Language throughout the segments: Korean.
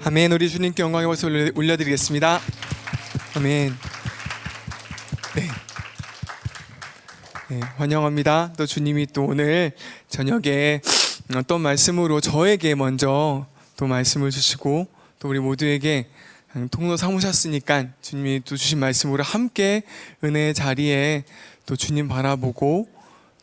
아멘. 우리 주님께 영광의 박수 올려드리겠습니다. 아멘. 네, 환영합니다. 또 주님이 또 오늘 저녁에 어떤 말씀으로 저에게 먼저 또 말씀을 주시고 또 우리 모두에게 통로 삼으셨으니까 주님이 또 주신 말씀으로 함께 은혜의 자리에 또 주님 바라보고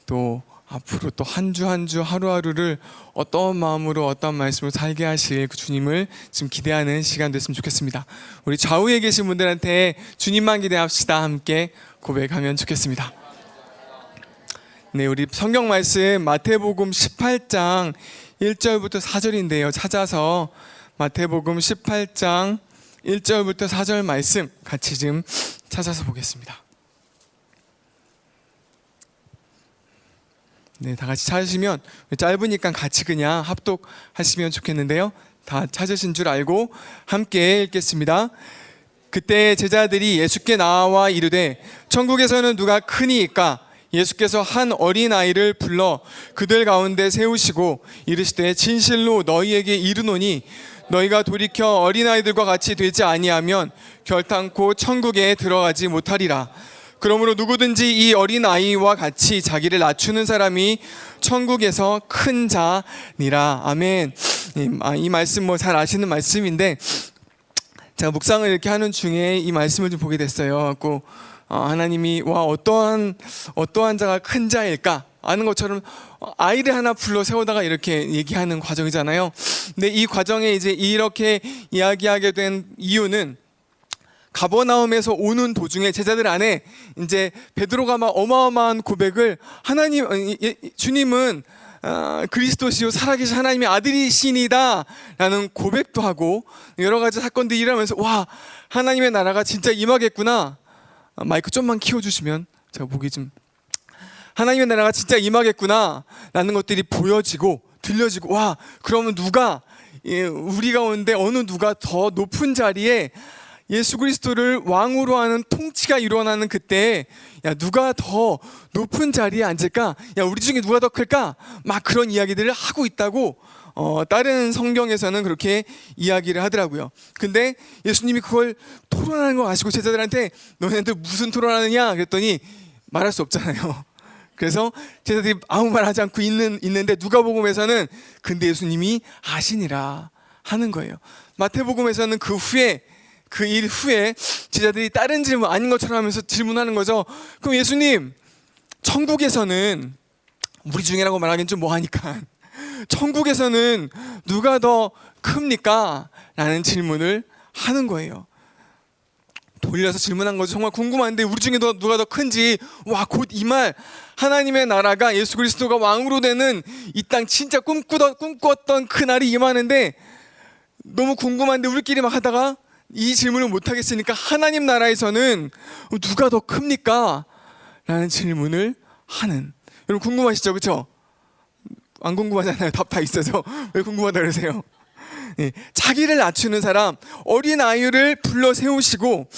또 앞으로 또 한 주 한 주 하루하루를 어떤 마음으로 어떤 말씀으로 살게 하실 그 주님을 지금 기대하는 시간 됐으면 좋겠습니다. 우리 좌우에 계신 분들한테 주님만 기대합시다. 함께 고백하면 좋겠습니다. 네, 우리 성경 말씀 마태복음 18장 1절부터 4절인데요. 찾아서 마태복음 18장 1절부터 4절 말씀 같이 좀 찾아서 보겠습니다. 네, 다 같이 찾으시면 짧으니까 같이 그냥 합독하시면 좋겠는데요. 다 찾으신 줄 알고 함께 읽겠습니다. 그때 제자들이 예수께 나와 이르되 천국에서는 누가 크니이까? 예수께서 한 어린아이를 불러 그들 가운데 세우시고 이르시되 진실로 너희에게 이르노니 너희가 돌이켜 어린아이들과 같이 되지 아니하면 결탄코 천국에 들어가지 못하리라. 그러므로 누구든지 이 어린아이와 같이 자기를 낮추는 사람이 천국에서 큰 자니라. 아멘. 이 말씀 잘 아시는 말씀인데 제가 묵상을 이렇게 하는 중에 이 말씀을 좀 보게 됐어요. 하나님이 어떠한 자가 큰 자일까 아는 것처럼 아이를 하나 불러 세우다가 이렇게 얘기하는 과정이잖아요. 근데 이 과정에 이제 이렇게 이야기하게 된 이유는 가버나움에서 오는 도중에 제자들 안에 이제 베드로가 막 어마어마한 고백을 주님은 그리스도시요 살아계신 하나님의 아들이시니다 라는 고백도 하고 여러 가지 사건들이 일어나면서 와, 하나님의 나라가 진짜 임하겠구나. 마이크 좀만 키워주시면 제가 보기 좀. 하나님의 나라가 진짜 임하겠구나 라는 것들이 보여지고 들려지고 와, 그러면 우리 가운데 어느 누가 더 높은 자리에 예수 그리스도를 왕으로 하는 통치가 일어나는 그때 누가 더 높은 자리에 앉을까? 우리 중에 누가 더 클까? 막 그런 이야기들을 하고 있다고 다른 성경에서는 그렇게 이야기를 하더라고요. 근데 예수님이 그걸 토론하는 거 아시고 제자들한테 너네들 무슨 토론하느냐? 그랬더니 말할 수 없잖아요. 그래서 제자들이 아무 말 하지 않고 있는데 누가복음에서는 근데 예수님이 아시니라 하는 거예요. 마태복음에서는 그 일 후에 제자들이 다른 질문 아닌 것처럼 하면서 질문하는 거죠. 그럼 예수님, 천국에서는 우리 중에라고 말하기는 좀 뭐하니까 천국에서는 누가 더 큽니까? 라는 질문을 하는 거예요. 돌려서 질문한 거죠. 정말 궁금한데 우리 중에 누가 더 큰지. 와, 곧 이 말 하나님의 나라가 예수 그리스도가 왕으로 되는 이 땅 진짜 꿈꾸었던 그 날이 임하는데 너무 궁금한데 우리끼리 막 하다가 이 질문을 못 하겠으니까 하나님 나라에서는 누가 더 큽니까? 라는 질문을 하는. 여러분 궁금하시죠? 그렇죠? 안 궁금하잖아요. 답 다 있어서 왜 궁금하다 그러세요? 네. 자기를 낮추는 사람, 어린 아이를 불러 세우시고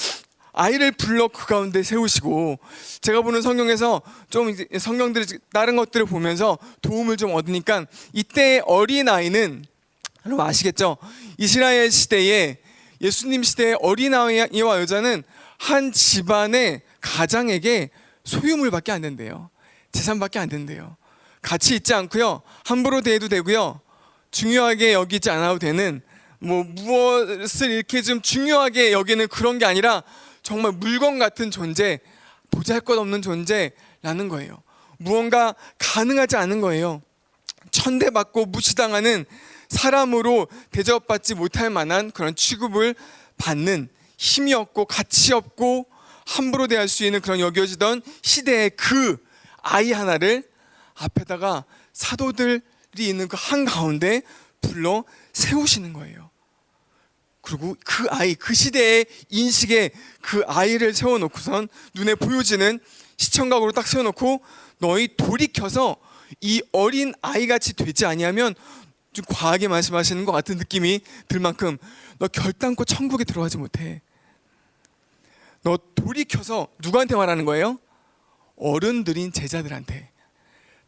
아이를 불러 그 가운데 세우시고 제가 보는 성경에서 좀 이제 성경들 다른 것들을 보면서 도움을 좀 얻으니까 이때 어린 아이는 여러분 아시겠죠? 이스라엘 시대에 예수님 시대의 어린아이와 여자는 한 집안의 가장에게 소유물밖에 안 된대요. 재산밖에 안 된대요. 같이 있지 않고요. 함부로 대해도 되고요. 중요하게 여기지 않아도 되는 무엇을 이렇게 좀 중요하게 여기는 그런 게 아니라 정말 물건 같은 존재, 보잘것없는 존재라는 거예요. 무언가 가능하지 않은 거예요. 천대받고 무시당하는 사람으로 대접받지 못할 만한 그런 취급을 받는 힘이 없고 가치 없고 함부로 대할 수 있는 그런 여겨지던 시대의 그 아이 하나를 앞에다가 사도들이 있는 그 한가운데 불러 세우시는 거예요. 그리고 그 아이, 그 시대의 인식에 그 아이를 세워놓고선 눈에 보여지는 시청각으로 딱 세워놓고 너희 돌이켜서 이 어린 아이같이 되지 아니하면 좀 과하게 말씀하시는 것 같은 느낌이 들 만큼 너 결단코 천국에 들어가지 못해. 너 돌이켜서 누구한테 말하는 거예요? 어른들인 제자들한테.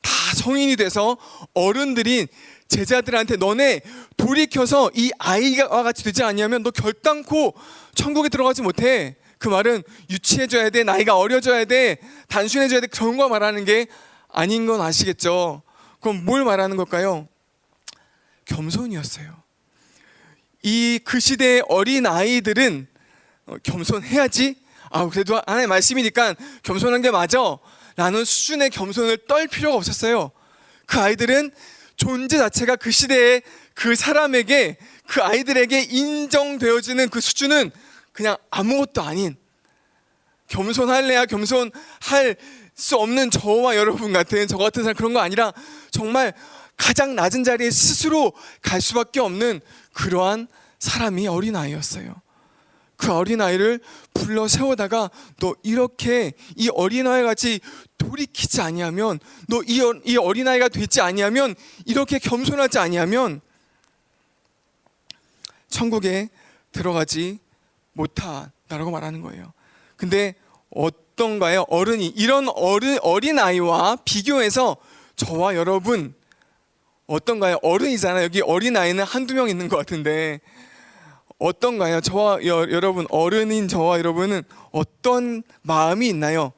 다 성인이 돼서 어른들인 제자들한테 너네 돌이켜서 이 아이와 같이 되지 아니하면 너 결단코 천국에 들어가지 못해. 그 말은 유치해져야 돼, 나이가 어려져야 돼, 단순해져야 돼, 그런 거 말하는 게 아닌 건 아시겠죠? 그럼 뭘 말하는 걸까요? 겸손이었어요. 그 시대의 어린 아이들은 겸손해야지, 그래도 하나님의 말씀이니까 겸손한 게 맞아 라는 수준의 겸손을 떨 필요가 없었어요. 그 아이들은 존재 자체가 그 시대의 그 사람에게, 그 아이들에게 인정되어지는 그 수준은 그냥 아무것도 아닌, 겸손할래야 겸손할 수 없는 저와 여러분 같은, 저 같은 사람, 그런 거 아니라 정말 가장 낮은 자리에 스스로 갈 수밖에 없는 그러한 사람이 어린아이였어요. 그 어린아이를 불러 세우다가 너 이렇게 이 어린아이 같이 돌이키지 아니하면, 너 이 어린아이가 되지 아니하면, 이렇게 겸손하지 아니하면 천국에 들어가지 못하다라고 말하는 거예요. 근데 어떤가요? 이런 어린아이와 비교해서 저와 여러분 어떤가요? 어른이잖아요. 여기 어린아이는 한두 명 있는 것 같은데 어떤가요? 저와 여러분, 어른인 저와 여러분은 어떤 마음이 있나요?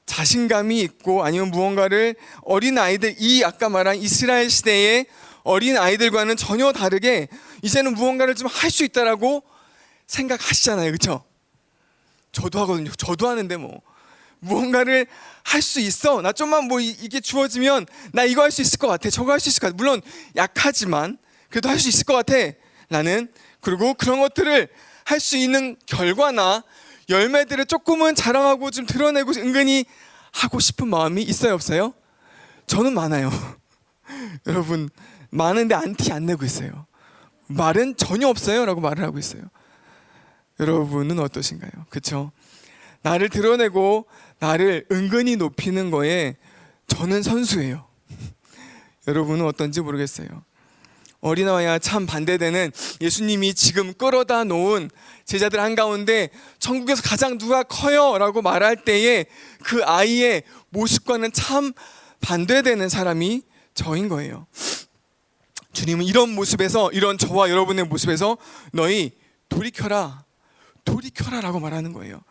자신감이 있고, 아니면 무언가를 어린아이들, 이 아까 말한 이스라엘 시대의 어린아이들과는 전혀 다르게 이제는 무언가를 좀 할 수 있다라고 생각하시잖아요. 그렇죠? 저도 하거든요. 저도 하는데 무언가를 할 수 있어. 나 좀만 이게 주어지면 나 이거 할 수 있을 것 같아. 저거 할 수 있을 것 같아. 물론 약하지만 그래도 할 수 있을 것 같아. 나는. 그리고 그런 것들을 할 수 있는 결과나 열매들을 조금은 자랑하고 좀 드러내고 은근히 하고 싶은 마음이 있어요, 없어요? 저는 많아요. 여러분, 많은데 티 안 내고 있어요. 말은 전혀 없어요 라고 말을 하고 있어요. 여러분은 어떠신가요? 그렇죠? 나를 드러내고 나를 은근히 높이는 거에 저는 선수예요. 여러분은 어떤지 모르겠어요. 어린아이와 참 반대되는 예수님이 지금 끌어다 놓은 제자들 한가운데 천국에서 가장 누가 커요? 라고 말할 때에 그 아이의 모습과는 참 반대되는 사람이 저인 거예요. 주님은 이런 모습에서, 이런 저와 여러분의 모습에서 너희 돌이켜라 라고 말하는 거예요.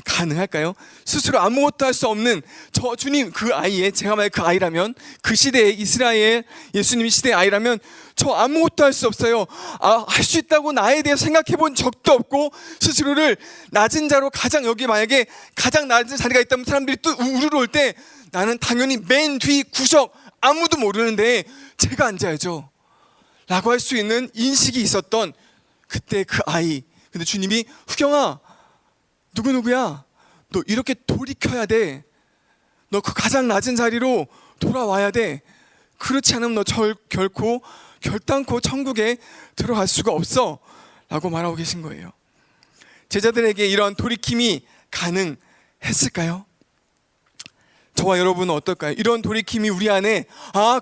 가능할까요? 스스로 아무것도 할 수 없는 저 주님, 그 아이의, 제가 만약 그 아이라면, 그 시대의 이스라엘 예수님이 시대의 아이라면 저 아무것도 할 수 없어요. 할 수 있다고 나에 대해 생각해 본 적도 없고, 스스로를 낮은 자로, 여기 만약에 가장 낮은 자리가 있다면 사람들이 또 우르르 올 때 나는 당연히 맨 뒤 구석, 아무도 모르는데 제가 앉아야죠 라고 할 수 있는 인식이 있었던 그때 그 아이. 근데 주님이, 후경아, 누구야? 너 이렇게 돌이켜야 돼. 너 그 가장 낮은 자리로 돌아와야 돼. 그렇지 않으면 너 결코 결단코 천국에 들어갈 수가 없어 라고 말하고 계신 거예요. 제자들에게 이런 돌이킴이 가능했을까요? 저와 여러분은 어떨까요? 이런 돌이킴이 우리 안에,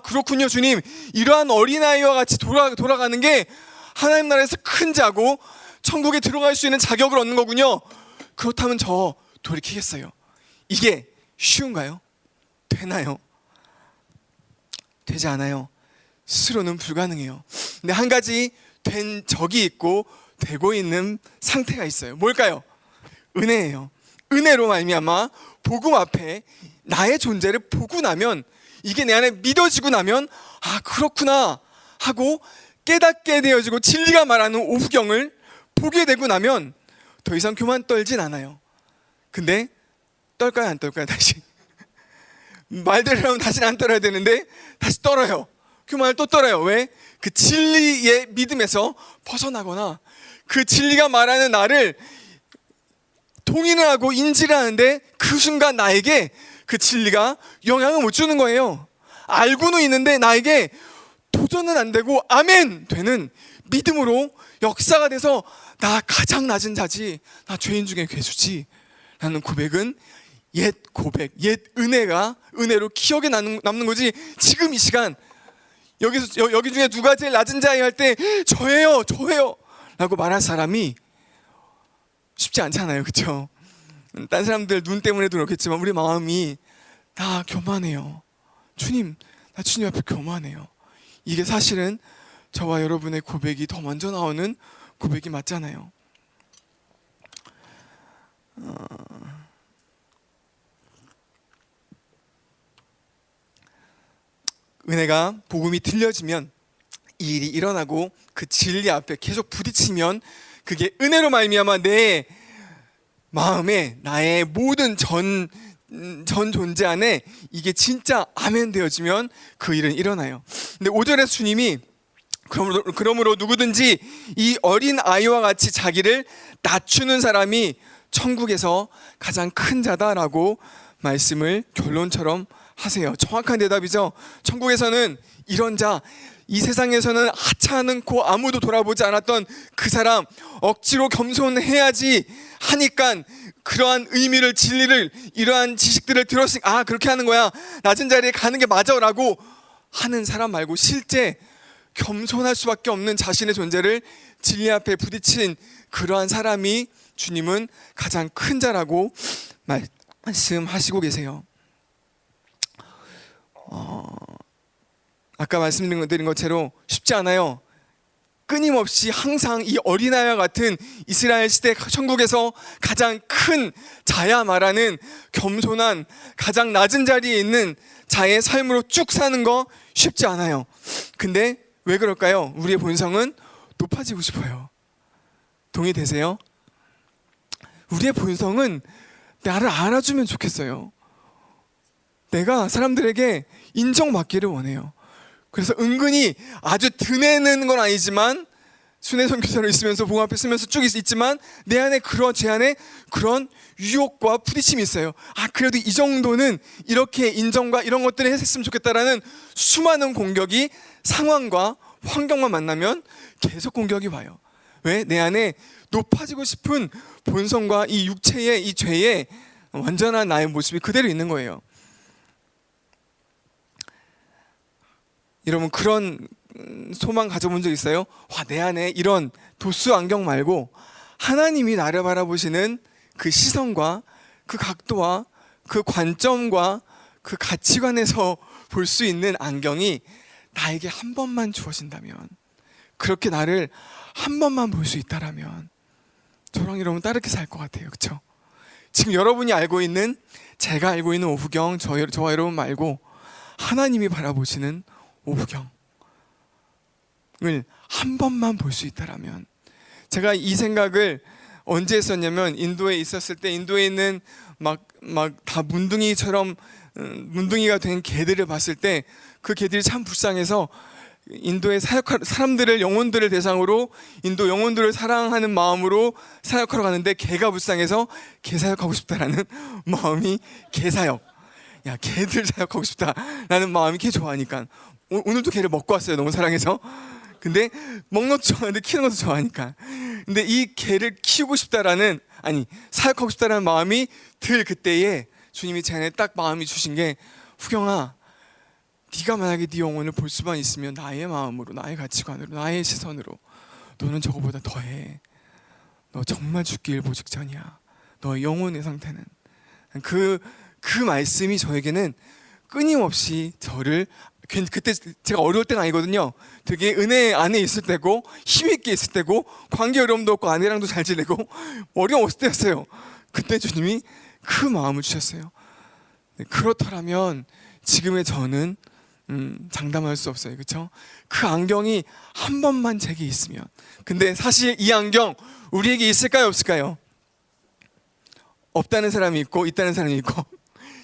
그렇군요 주님, 이러한 어린아이와 같이 돌아가는 게 하나님 나라에서 큰 자고 천국에 들어갈 수 있는 자격을 얻는 거군요. 그렇다면 저 돌이키겠어요. 이게 쉬운가요? 되나요? 되지 않아요. 스스로는 불가능해요. 근데 한 가지 된 적이 있고 되고 있는 상태가 있어요. 뭘까요? 은혜예요. 은혜로 말미암아 복음 앞에 나의 존재를 보고 나면, 이게 내 안에 믿어지고 나면 그렇구나 하고 깨닫게 되어지고, 진리가 말하는 오후경을 보게 되고 나면 더 이상 교만 떨진 않아요. 근데 떨까요, 안 떨까요? 다시 말대로 하면 다시는 안 떨어야 되는데 다시 떨어요. 교만을 또 떨어요. 왜? 그 진리의 믿음에서 벗어나거나 그 진리가 말하는 나를 동의를 하고 인지를 하는데 그 순간 나에게 그 진리가 영향을 못 주는 거예요. 알고는 있는데 나에게 도전은 안 되고 아멘 되는 믿음으로 역사가 돼서 나 가장 낮은 자지, 나 죄인 중에 괴수지 라는 고백은 옛 고백, 옛 은혜로 기억에 남는 거지. 지금 이 시간 여기 중에 누가 제일 낮은 자예요 할 때 저예요 라고 말할 사람이 쉽지 않잖아요. 그렇죠? 딴 사람들 눈 때문에도 그렇겠지만 우리 마음이 다 교만해요. 주님, 나 주님 앞에 교만해요. 이게 사실은 저와 여러분의 고백이 더 먼저 나오는 고백이 맞잖아요. 은혜가 복음이 들려지면 이 일이 일어나고 그 진리 앞에 계속 부딪히면 그게 은혜로 말미암아 내 마음에 나의 모든 전 존재 안에 이게 진짜 아멘 되어지면 그 일은 일어나요. 근데 5절에서 주님이 그러므로 누구든지 이 어린 아이와 같이 자기를 낮추는 사람이 천국에서 가장 큰 자다라고 말씀을 결론처럼 하세요. 정확한 대답이죠. 천국에서는 이런 자, 이 세상에서는 하찮고 아무도 돌아보지 않았던 그 사람, 억지로 겸손해야지 하니까 그러한 의미를, 진리를, 이러한 지식들을 들었으니까 그렇게 하는 거야, 낮은 자리에 가는 게 맞아 라고 하는 사람 말고 실제 겸손할 수밖에 없는 자신의 존재를 진리 앞에 부딪힌 그러한 사람이 주님은 가장 큰 자라고 말씀하시고 계세요. 아까 말씀드린 것처럼 쉽지 않아요. 끊임없이 항상 이 어린아이와 같은 이스라엘 시대 천국에서 가장 큰 자야 말하는 겸손한 가장 낮은 자리에 있는 자의 삶으로 쭉 사는 거 쉽지 않아요. 근데 왜 그럴까요? 우리의 본성은 높아지고 싶어요. 동의되세요? 우리의 본성은 나를 알아주면 좋겠어요. 내가 사람들에게 인정받기를 원해요. 그래서 은근히 아주 드내는 건 아니지만 순회 선교사로 있으면서 복음 앞에 쓰면서 쭉 있지만 내 안에 제 안에 그런 유혹과 부딪힘이 있어요. 그래도 이 정도는 이렇게 인정과 이런 것들을 했으면 좋겠다라는 수많은 공격이 상황과 환경만 만나면 계속 공격이 와요. 왜? 내 안에 높아지고 싶은 본성과 이 육체의 이 죄의 완전한 나의 모습이 그대로 있는 거예요. 여러분 그런 소망 가져본 적 있어요? 내 안에 이런 도수 안경 말고 하나님이 나를 바라보시는 그 시선과 그 각도와 그 관점과 그 가치관에서 볼 수 있는 안경이 나에게 한 번만 주어진다면, 그렇게 나를 한 번만 볼 수 있다라면 저랑 여러분 다르게 살 것 같아요. 그렇죠? 지금 여러분이 알고 있는, 제가 알고 있는 오후경, 저와 여러분 말고 하나님이 바라보시는 오후경을 한 번만 볼 수 있다라면, 제가 이 생각을 언제 했었냐면 인도에 있었을 때 인도에 있는 막 다 문둥이처럼 문둥이가 된 개들을 봤을 때 그 개들이 참 불쌍해서 인도의 사람들을, 영혼들을 대상으로 인도 영혼들을 사랑하는 마음으로 사역하러 가는데 개가 불쌍해서 개 사역하고 싶다라는 마음이 개사역, 개들 사역하고 싶다라는 마음이 개 좋아하니까 오늘도 개를 먹고 왔어요. 너무 사랑해서. 근데 먹는 것도 좋아하는데 키우는 것도 좋아하니까. 근데 이 개를 키우고 싶다라는, 사역하고 싶다라는 마음이 들 그때에 주님이 제 안에 딱 마음이 주신 게, 후경아, 네가 만약에 네 영혼을 볼 수만 있으면 나의 마음으로, 나의 가치관으로, 나의 시선으로 너는 저거보다 더해. 너 정말 죽기 일보 직전이야. 너의 영혼의 상태는. 그 말씀이 저에게는 끊임없이 저를, 그때 제가 어려울 때가 아니거든요. 되게 은혜 안에 있을 때고 힘있게 있을 때고 관계 어려움도 없고 아내랑도 잘 지내고 어려움 없을 때였어요. 그때 주님이 그 마음을 주셨어요. 그렇다면 지금의 저는 장담할 수 없어요. 그렇죠? 그 안경이 한 번만 제게 있으면. 근데 사실 이 안경 우리에게 있을까요, 없을까요? 없다는 사람이 있고 있다는 사람이 있고.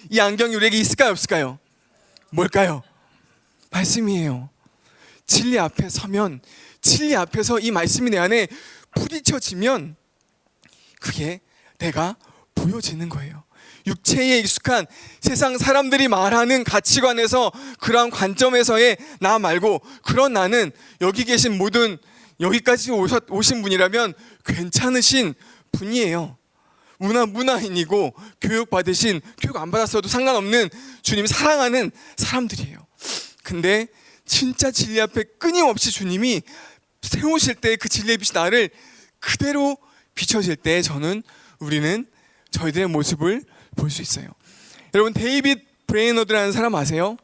이 안경이 우리에게 있을까요, 없을까요? 뭘까요? 말씀이에요. 진리 앞에 서면, 진리 앞에서 이 말씀이 내 안에 부딪혀지면 그게 내가 보여지는 거예요. 육체에 익숙한 세상 사람들이 말하는 가치관에서, 그러한 관점에서의 나 말고, 그런 나는 여기 계신 모든, 여기까지 오신 분이라면 괜찮으신 분이에요. 문화인이고 교육 받으신, 교육 안 받았어도 상관없는 주님 사랑하는 사람들이에요. 근데 진짜 진리 앞에 끊임없이 주님이 세우실 때 그 진리의 빛이 나를 그대로 비춰질 때 우리는 저희들의 모습을 볼 수 있어요. 여러분 데이빗 브레이너드라는 사람 아세요?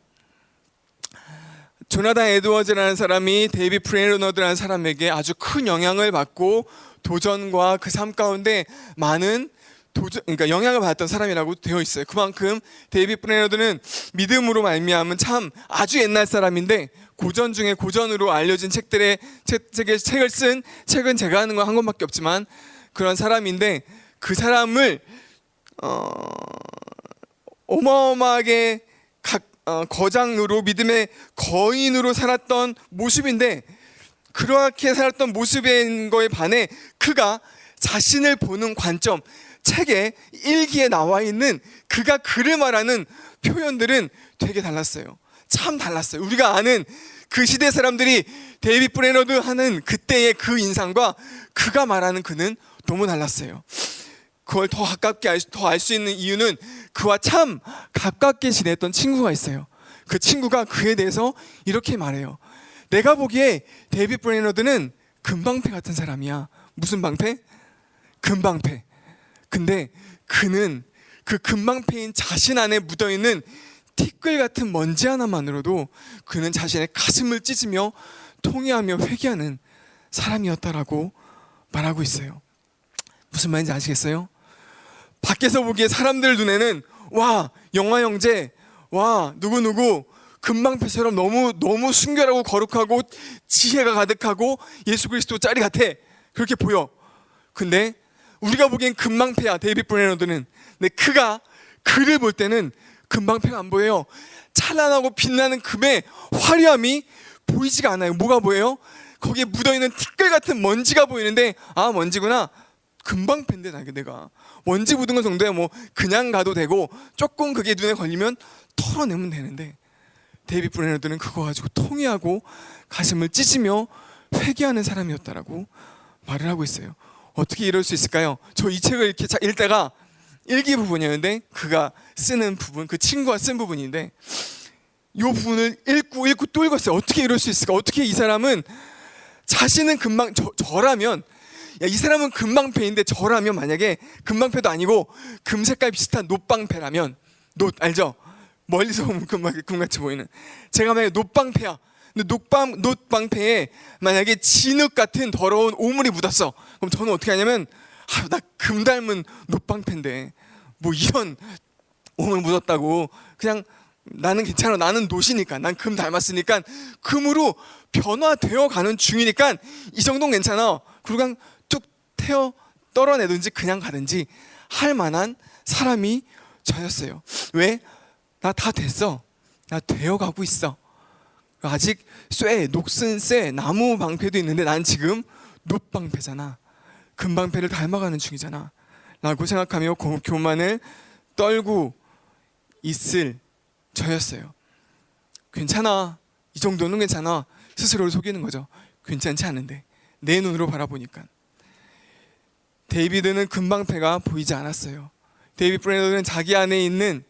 조나단 에드워즈라는 사람이 데이비드 브레너드라는 사람에게 아주 큰 영향을 받고 도전과 그 삶 가운데 많은 그러니까 영향을 받았던 사람이라고 되어 있어요. 그만큼 데이비드 브레너드는 믿음으로 말미암은 참 아주 옛날 사람인데 고전 중에 고전으로 알려진 책을 쓴 책은 제가 아는 건 한 권밖에 없지만 그런 사람인데 그 사람을 어마어마하게 거장으로 믿음의 거인으로 살았던 모습인데 그렇게 살았던 모습인 거에 반해 그가 자신을 보는 관점, 책에 일기에 나와 있는 그가 글을 말하는 표현들은 되게 달랐어요. 참 달랐어요. 우리가 아는 그 시대 사람들이 데이비드 브레너드 하는 그때의 그 인상과 그가 말하는 그는 너무 달랐어요. 그걸 더 가깝게 더 알 수 있는 이유는 그와 참 가깝게 지냈던 친구가 있어요. 그 친구가 그에 대해서 이렇게 말해요. 내가 보기에 데이비드 브레너드는 금방패 같은 사람이야. 무슨 방패? 금방패. 근데 그는 그 금방패인 자신 안에 묻어있는 티끌 같은 먼지 하나만으로도 그는 자신의 가슴을 찢으며 통회하며 회개하는 사람이었다라고 말하고 있어요. 무슨 말인지 아시겠어요? 밖에서 보기에 사람들 눈에는 와 영화 형제, 와 누구누구 금방패처럼 너무 순결하고 거룩하고 지혜가 가득하고 예수 그리스도 짤이 같아, 그렇게 보여. 근데 우리가 보기엔 금방패야 데이비드 브레너드는. 근데 그가 그를 볼 때는 금방패가 안 보여요. 찬란하고 빛나는 금의 화려함이 보이지가 않아요. 뭐가 보여요? 거기에 묻어있는 티끌 같은 먼지가 보이는데 아 먼지구나. 금방패인데 내가 먼지 묻은 건 정도야 뭐 그냥 가도 되고 조금 그게 눈에 걸리면 털어내면 되는데 데이비드 브레너드는 그거 가지고 통회하고 가슴을 찢으며 회개하는 사람이었다라고 말을 하고 있어요. 어떻게 이럴 수 있을까요? 저 이 책을 이렇게 읽다가 일기 부분이었는데 그가 쓰는 부분, 그 친구가 쓴 부분인데 이 부분을 읽고 또 읽었어요. 어떻게 이럴 수 있을까? 어떻게 이 사람은 자신은 저라면 야, 이 사람은 금방패인데 저라면 만약에 금방패도 아니고 금색깔 비슷한 놋방패라면 놋 알죠? 멀리서 보면 금같이 보이는 제가 만약에 놋방패야. 근데 놋방패에 만약에 진흙 같은 더러운 오물이 묻었어. 그럼 저는 어떻게 하냐면 나 금 닮은 놋방패인데 뭐 이런 오물 묻었다고 그냥 나는 괜찮아. 나는 놋이니까 난 금 닮았으니까 금으로 변화되어 가는 중이니까 이 정도는 괜찮아. 그리고 그냥 툭 떨어내든지 그냥 가든지 할 만한 사람이 저였어요. 왜? 나 다 됐어. 나 되어가고 있어. 아직 녹슨 나무 방패도 있는데 난 지금 놋방패잖아. 금방패를 닮아가는 중이잖아 라고 생각하며 교만을 떨고 있을 저였어요. 괜찮아. 이 정도는 괜찮아. 스스로를 속이는 거죠. 괜찮지 않은데 내 눈으로 바라보니까. 데이비드는 금방패가 보이지 않았어요. 데이비드 브레너드는 자기 안에 있는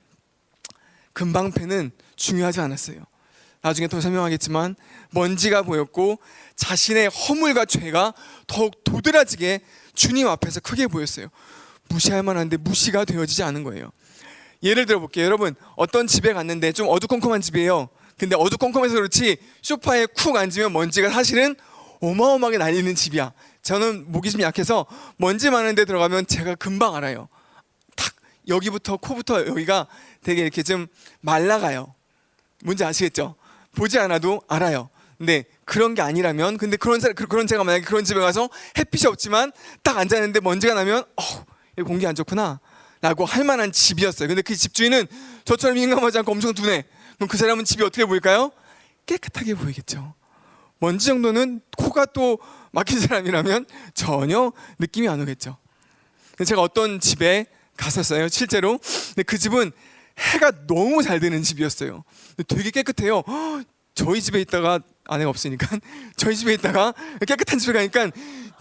금방패는 중요하지 않았어요. 나중에 더 설명하겠지만 먼지가 보였고 자신의 허물과 죄가 더욱 도드라지게 주님 앞에서 크게 보였어요. 무시할 만한데 무시가 되어지지 않은 거예요. 예를 들어 볼게요. 여러분 어떤 집에 갔는데 좀 어두컴컴한 집이에요. 근데 어두컴컴해서 그렇지 소파에 쿡 앉으면 먼지가 사실은 어마어마하게 날리는 집이야. 저는 목이 좀 약해서 먼지 많은 데 들어가면 제가 금방 알아요. 탁 여기부터 코부터 여기가 되게 이렇게 좀 말라가요. 뭔지 아시겠죠? 보지 않아도 알아요. 근데 그런 게 아니라면, 근데 그런 제가 만약에 그런 집에 가서 햇빛이 없지만 딱 앉았는데 먼지가 나면 여기 공기 안 좋구나 라고 할 만한 집이었어요. 근데 그 집주인은 저처럼 민감하지 않고 엄청 둔해. 그럼 그 사람은 집이 어떻게 보일까요? 깨끗하게 보이겠죠. 먼지 정도는 코가 또 막힌 사람이라면 전혀 느낌이 안 오겠죠. 제가 어떤 집에 갔었어요. 실제로. 근데 그 집은 해가 너무 잘 드는 집이었어요. 되게 깨끗해요. 저희 집에 있다가 아내가 없으니까 저희 집에 있다가 깨끗한 집에 가니까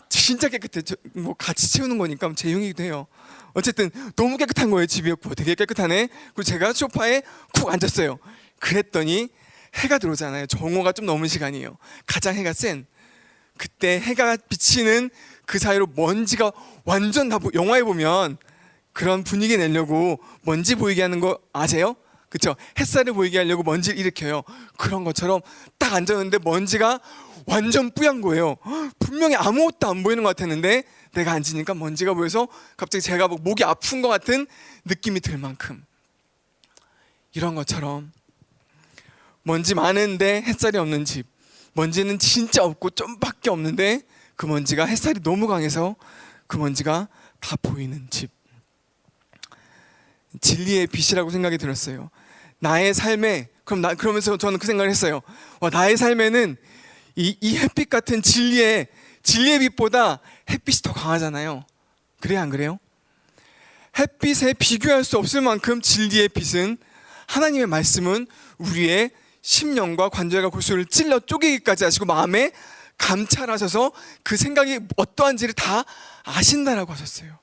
진짜 깨끗해. 뭐 같이 치우는 거니까 재용이기도 해요. 어쨌든 너무 깨끗한 거예요. 집이었고 되게 깨끗하네. 그리고 제가 소파에 쿡 앉았어요. 그랬더니 해가 들어오잖아요. 정오가 좀 넘은 시간이에요. 가장 해가 센 그때 해가 비치는 그 사이로 먼지가 완전 다 영화에 보면 그런 분위기 내려고 먼지 보이게 하는 거 아세요? 그쵸? 햇살을 보이게 하려고 먼지를 일으켜요. 그런 것처럼 딱 앉았는데 먼지가 완전 뿌연 거예요. 분명히 아무것도 안 보이는 것 같았는데 내가 앉으니까 먼지가 보여서 갑자기 제가 목이 아픈 것 같은 느낌이 들 만큼, 이런 것처럼 먼지 많은데 햇살이 없는 집, 먼지는 진짜 없고 좀밖에 없는데 그 먼지가 햇살이 너무 강해서 그 먼지가 다 보이는 집, 진리의 빛이라고 생각이 들었어요. 나의 삶에, 그러면서 저는 그 생각을 했어요. 와, 나의 삶에는 이 햇빛 같은 진리의 빛보다 햇빛이 더 강하잖아요. 그래요, 안 그래요? 햇빛에 비교할 수 없을 만큼 진리의 빛은, 하나님의 말씀은 우리의 심령과 관절과 골수를 찔러 쪼개기까지 하시고 마음에 감찰하셔서 그 생각이 어떠한지를 다 아신다라고 하셨어요.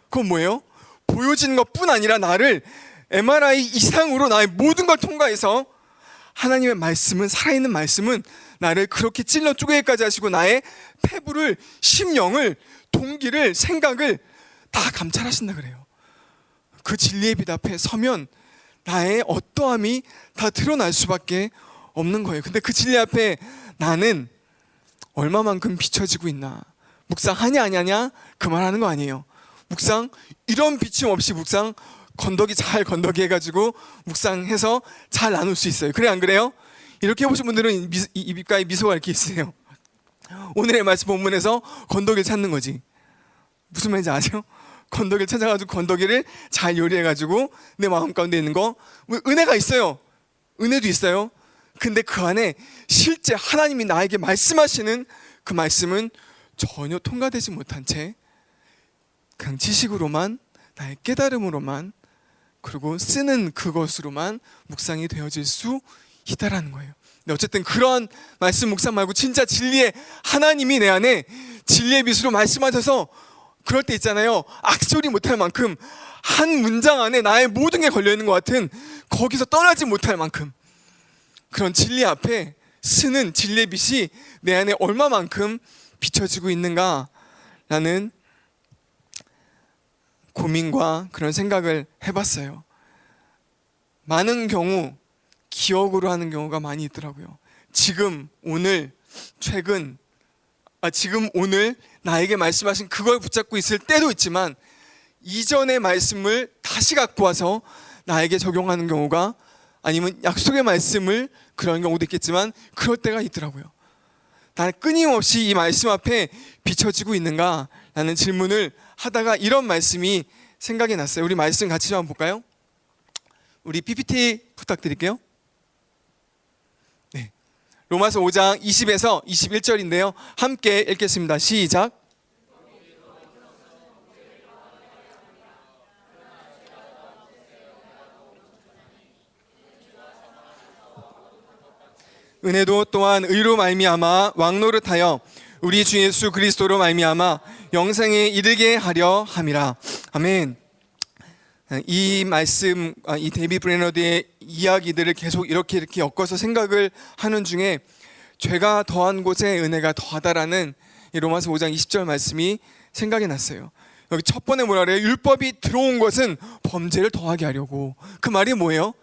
그건 뭐예요? 보여지는 것뿐 아니라 나를 MRI 이상으로 나의 모든 걸 통과해서 하나님의 말씀은, 살아있는 말씀은 나를 그렇게 찔러 쪼개기까지 하시고 나의 폐부를, 심령을, 동기를, 생각을 다 감찰하신다 그래요. 그 진리의 빛 앞에 서면 나의 어떠함이 다 드러날 수밖에 없는 거예요. 근데 그 진리 앞에 나는 얼마만큼 비춰지고 있나, 묵상하냐 안 하냐 그 말하는 거 아니에요. 묵상, 이런 비침 없이 묵상, 잘 건더기 해가지고 묵상해서 잘 나눌 수 있어요. 그래, 안 그래요? 이렇게 해보신 분들은 입가에 미소가 이렇게 있으세요. 오늘의 말씀 본문에서 건더기를 찾는 거지. 무슨 말인지 아세요? 건더기를 찾아가지고 건더기를 잘 요리해가지고 내 마음 가운데 있는 거, 은혜가 있어요. 은혜도 있어요. 근데 그 안에 실제 하나님이 나에게 말씀하시는 그 말씀은 전혀 통과되지 못한 채 그냥 지식으로만, 나의 깨달음으로만, 그리고 쓰는 그것으로만 묵상이 되어질 수 있다라는 거예요. 근데 어쨌든 그런 말씀 묵상 말고 진짜 진리의 하나님이 내 안에 진리의 빛으로 말씀하셔서, 그럴 때 있잖아요, 악소리 못할 만큼 한 문장 안에 나의 모든 게 걸려있는 것 같은, 거기서 떠나지 못할 만큼 그런 진리 앞에 쓰는 진리의 빛이 내 안에 얼마만큼 비춰지고 있는가라는 고민과 그런 생각을 해봤어요. 많은 경우 기억으로 하는 경우가 많이 있더라고요. 지금, 오늘, 최근, 지금, 오늘 나에게 말씀하신 그걸 붙잡고 있을 때도 있지만 이전의 말씀을 다시 갖고 와서 나에게 적용하는 경우가, 아니면 약속의 말씀을, 그런 경우도 있겠지만 그럴 때가 있더라고요. 나는 끊임없이 이 말씀 앞에 비춰지고 있는가 라는 질문을 하다가 이런 말씀이 생각이 났어요. 우리 말씀 같이 좀 한번 볼까요? 우리 PPT 부탁드릴게요. 네, 로마서 5장 20에서 21절인데요 함께 읽겠습니다. 시작. 은혜도 또한 의로 말미암아 왕노릇하여 우리 주 예수 그리스도로 말미암아 영생에 이르게 하려 함이라. 아멘. 이 말씀, 이 데이비드 브레너드의 이야기들을 계속 이렇게 엮어서 생각을 하는 중에 죄가 더한 곳에 은혜가 더하다라는 이 로마서 5장 20절 말씀이 생각이 났어요. 여기 첫 번에 뭐라 그래요? 율법이 들어온 것은 범죄를 더하게 하려고. 그 말이 뭐예요?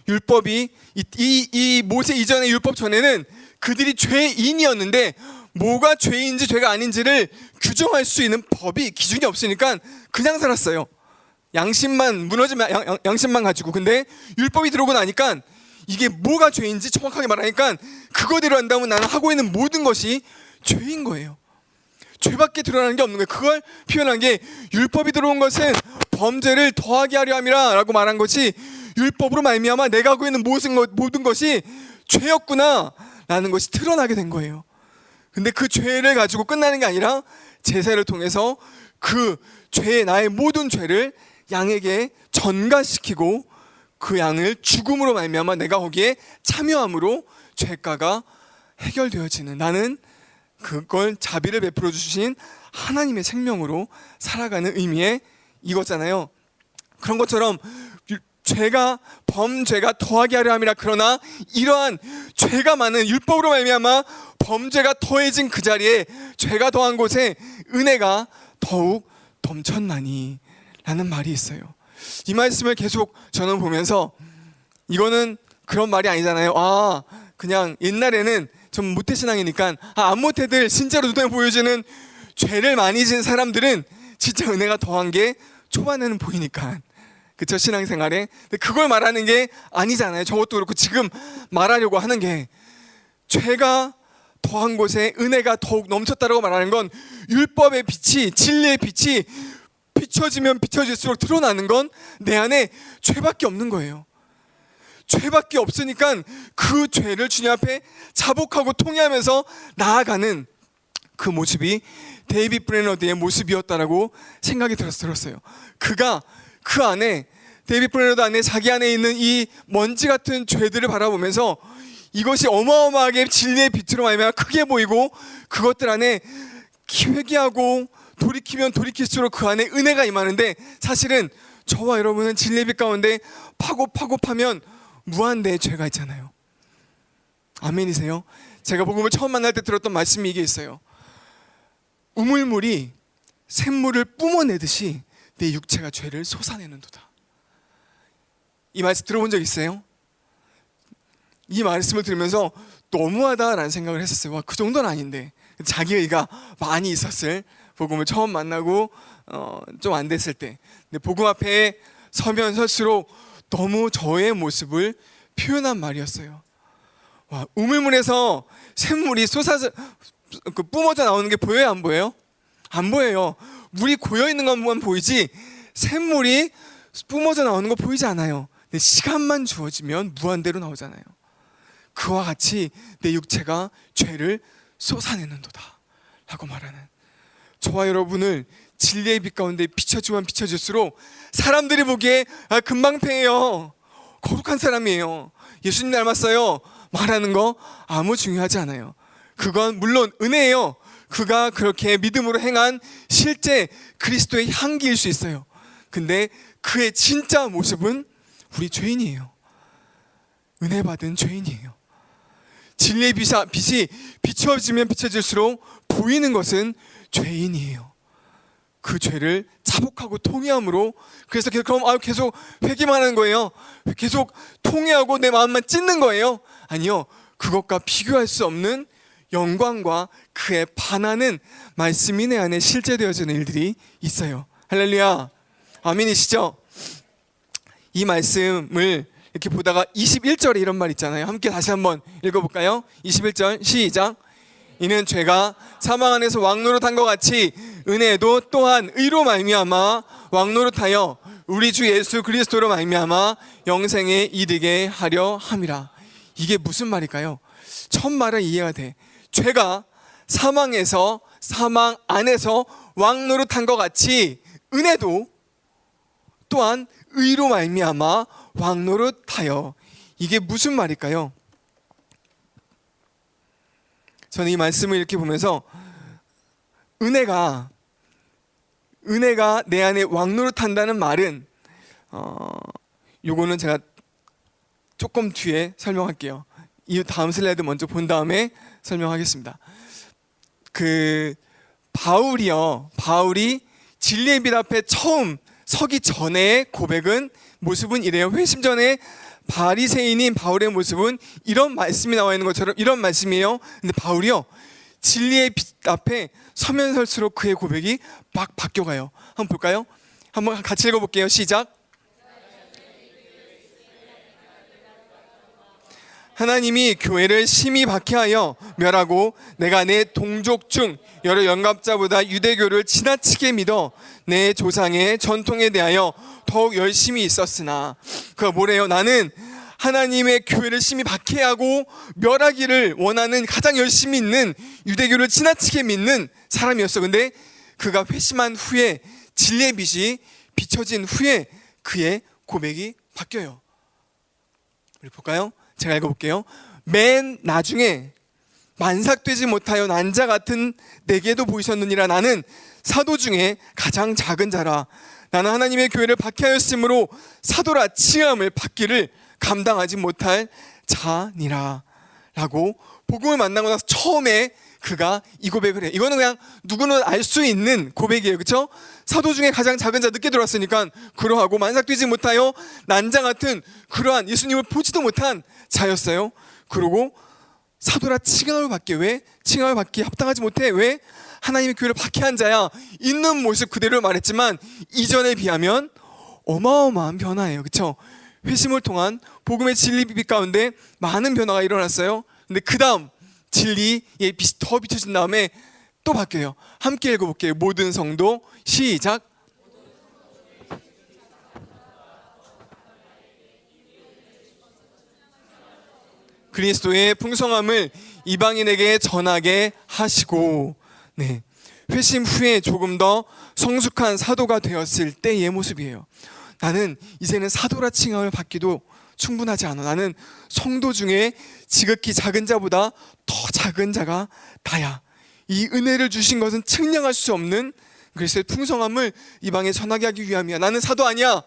율법이 이 모세 이전의 율법 전에는 그들이 죄인이었는데 뭐가 죄인지 죄가 아닌지를 규정할 수 있는 법이, 기준이 없으니까 그냥 살았어요. 양심만 무너지면 양심만 가지고. 근데 율법이 들어오고 나니까 이게 뭐가 죄인지 정확하게 말하니까 그거대로 한다면 나는 하고 있는 모든 것이 죄인 거예요. 죄밖에 드러나는 게 없는 거예요. 그걸 표현한 게 율법이 들어온 것은 범죄를 더하게 하려 함이라 라고 말한 것이, 율법으로 말미암아 내가 하고 있는 모든 것이 죄였구나 라는 것이 드러나게 된 거예요. 근데 그 죄를 가지고 끝나는 게 아니라 제사를 통해서 그 죄의, 나의 모든 죄를 양에게 전가시키고 그 양을 죽음으로 말미암아 내가 거기에 참여함으로 죄가가 해결되어지는, 나는 그걸 자비를 베풀어 주신 하나님의 생명으로 살아가는 의미의 이거잖아요. 그런 것처럼 범죄가 더하게 하려 함이라. 그러나 이러한 죄가 많은 율법으로 말미암아 범죄가 더해진 그 자리에, 죄가 더한 곳에 은혜가 더욱 넘쳤나니 라는 말이 있어요. 이 말씀을 계속 저는 보면서 이거는 그런 말이 아니잖아요. 그냥 옛날에는 좀 모태신앙이니까 안모태들 진짜로 눈에 보여지는 죄를 많이 지은 사람들은 진짜 은혜가 더한 게 초반에는 보이니까, 그쵸, 신앙생활에. 근데 그걸 말하는 게 아니잖아요. 저것도 그렇고 지금 말하려고 하는 게, 죄가 더한 곳에 은혜가 더욱 넘쳤다라고 말하는 건 율법의 빛이, 진리의 빛이 비춰지면 비춰질수록 드러나는 건 내 안에 죄밖에 없는 거예요. 죄밖에 없으니까 그 죄를 주님 앞에 자복하고 통회하면서 나아가는 그 모습이 데이빗 브레너드의 모습이었다라고 생각이 들었어요. 그가 그 안에, 데이빗 브레너드 안에, 자기 안에 있는 이 먼지 같은 죄들을 바라보면서 이것이 어마어마하게 진리의 빛으로 말미암아 크게 보이고, 그것들 안에 회개하고 돌이키면 돌이킬수록 그 안에 은혜가 임하는데, 사실은 저와 여러분은 진리의 빛 가운데 파면 무한대의 죄가 있잖아요. 아멘이세요? 제가 복음을 처음 만날 때 들었던 말씀이 이게 있어요. 우물물이 샘물을 뿜어내듯이 내 육체가 죄를 솟아내는도다. 이 말씀 들어본 적 있어요? 이 말씀을 들으면서 너무하다라는 생각을 했었어요. 그 정도는 아닌데. 자기 의가 많이 있었을, 복음을 처음 만나고 좀 안 됐을 때. 근데 복음 앞에 서면 설수록 너무 저의 모습을 표현한 말이었어요. 우물물에서 샘물이 뿜어져 나오는 게 보여요, 안 보여요? 안 보여요. 물이 고여 있는 것만 보이지 샘물이 뿜어져 나오는 거 보이지 않아요. 근데 시간만 주어지면 무한대로 나오잖아요. 그와 같이 내 육체가 죄를 쏟아내는도다 라고 말하는, 저와 여러분을 진리의 빛 가운데 비춰주면 비춰질수록 사람들이 보기에 금방 패예요, 거룩한 사람이에요, 예수님 닮았어요 말하는 거 아무 중요하지 않아요. 그건 물론 은혜예요. 그가 그렇게 믿음으로 행한 실제 그리스도의 향기일 수 있어요. 근데 그의 진짜 모습은 우리 죄인이에요. 은혜 받은 죄인이에요. 진리의 빛이 비춰지면 비춰질수록 보이는 것은 죄인이에요. 그 죄를 자복하고 통회함으로, 그래서 계속 회개만 하는 거예요? 계속 통회하고 내 마음만 찢는 거예요? 아니요. 그것과 비교할 수 없는 영광과 그의 반하는 말씀이 내 안에 실제되어지는 일들이 있어요. 할렐루야. 아멘이시죠? 이 말씀을 이렇게 보다가 21절에 이런 말 있잖아요. 함께 다시 한번 읽어볼까요? 21절 시작. 이는 죄가 사망 안에서 왕노릇한 것 같이 은혜도 또한 의로 말미암아 왕노릇하여 우리 주 예수 그리스도로 말미암아 영생에 이르게 하려 함이라. 이게 무슨 말일까요? 첫 말은 이해가 돼. 죄가 사망 안에서 왕노릇한 것 같이 은혜도 또한 의로 말미암아 왕노릇하여. 이게 무슨 말일까요? 저는 이 말씀을 이렇게 보면서 은혜가 내 안에 왕노릇한다는 말은 요거는 제가 조금 뒤에 설명할게요. 이 다음 슬라이드 먼저 본 다음에 설명하겠습니다. 바울이 진리의 빛 앞에 처음 서기 전의 모습은 이래요. 회심 전에 바리새인인 바울의 모습은 이런 말씀이 나와 있는 것처럼 이런 말씀이에요. 근데 바울이요, 진리의 빛 앞에 서면 설수록 그의 고백이 막 바뀌어가요. 한번 볼까요? 한번 같이 읽어볼게요. 시작. 하나님이 교회를 심히 박해하여 멸하고 내가 내 동족 중 여러 영갑자보다 유대교를 지나치게 믿어 내 조상의 전통에 대하여 더욱 열심히 있었으나. 그가 뭐래요? 나는 하나님의 교회를 심히 박해하고 멸하기를 원하는, 가장 열심히 있는 유대교를 지나치게 믿는 사람이었어. 근데 그가 회심한 후에, 진리의 빛이 비춰진 후에 그의 고백이 바뀌어요. 우리 볼까요? 제가 읽어볼게요. 맨 나중에 만삭되지 못하여 난 자 같은 내게도 보이셨느니라. 나는 사도 중에 가장 작은 자라. 나는 하나님의 교회를 박해하였으므로 사도라 칭함을 받기를 감당하지 못할 자니라. 라고 복음을 만나고 나서 처음에 그가 이 고백을 해. 이거는 그냥 누구는 알 수 있는 고백이에요. 그렇죠? 사도 중에 가장 작은 자 늦게 들어왔으니까 그러하고 만삭되지 못하여 난장 같은 그러한 예수님을 보지도 못한 자였어요. 그러고 사도라 칭함을 받게. 왜? 칭함을 받기에 합당하지 못해. 왜? 하나님의 교회를 박해한 자야. 있는 모습 그대로 말했지만 이전에 비하면 어마어마한 변화예요. 그렇죠? 회심을 통한 복음의 진리 빛 가운데 많은 변화가 일어났어요. 근데 그 다음 진리의 빛이 더 비춰진 다음에 또 바뀌어요. 함께 읽어볼게요. 모든 성도 시작. 그리스도의 풍성함을 이방인에게 전하게 하시고, 네, 회심 후에 조금 더 성숙한 사도가 되었을 때의 모습이에요. 나는 이제는 사도라 칭함을 받기도 충분하지 않아. 나는 성도 중에 지극히 작은 자보다 더 작은 자가 나야. 이 은혜를 주신 것은 측량할 수 없는 그리스도의 풍성함을 이방에 전하게 하기 위함이야. 나는 사도 아니야.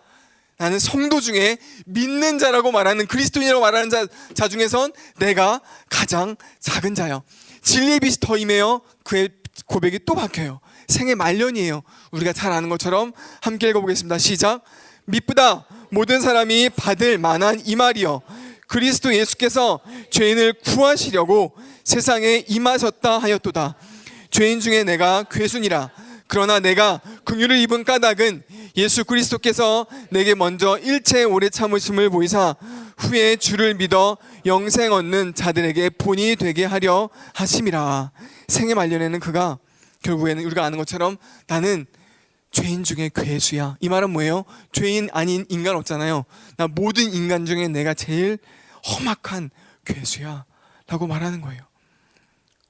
나는 성도 중에 믿는 자라고 말하는, 그리스도인이라고 말하는 자 중에선 내가 가장 작은 자야. 진리의 빛이 더 임해요. 그의 고백이 또 바뀌어요. 생애 말년이에요. 우리가 잘 아는 것처럼 함께 읽어보겠습니다. 시작. 미쁘다 모든 사람이 받을 만한 이 말이여, 그리스도 예수께서 죄인을 구하시려고 세상에 임하셨다 하였도다. 죄인 중에 내가 괴순이라. 그러나 내가 긍휼을 입은 까닭은 예수 그리스도께서 내게 먼저 일체 오래 참으심을 보이사 후에 주를 믿어 영생 얻는 자들에게 본이 되게 하려 하심이라. 생애 말년에는 그가 결국에는 우리가 아는 것처럼 나는 죄인 중에 괴수야. 이 말은 뭐예요? 죄인 아닌 인간 없잖아요. 나 모든 인간 중에 내가 제일 험악한 괴수야 라고 말하는 거예요.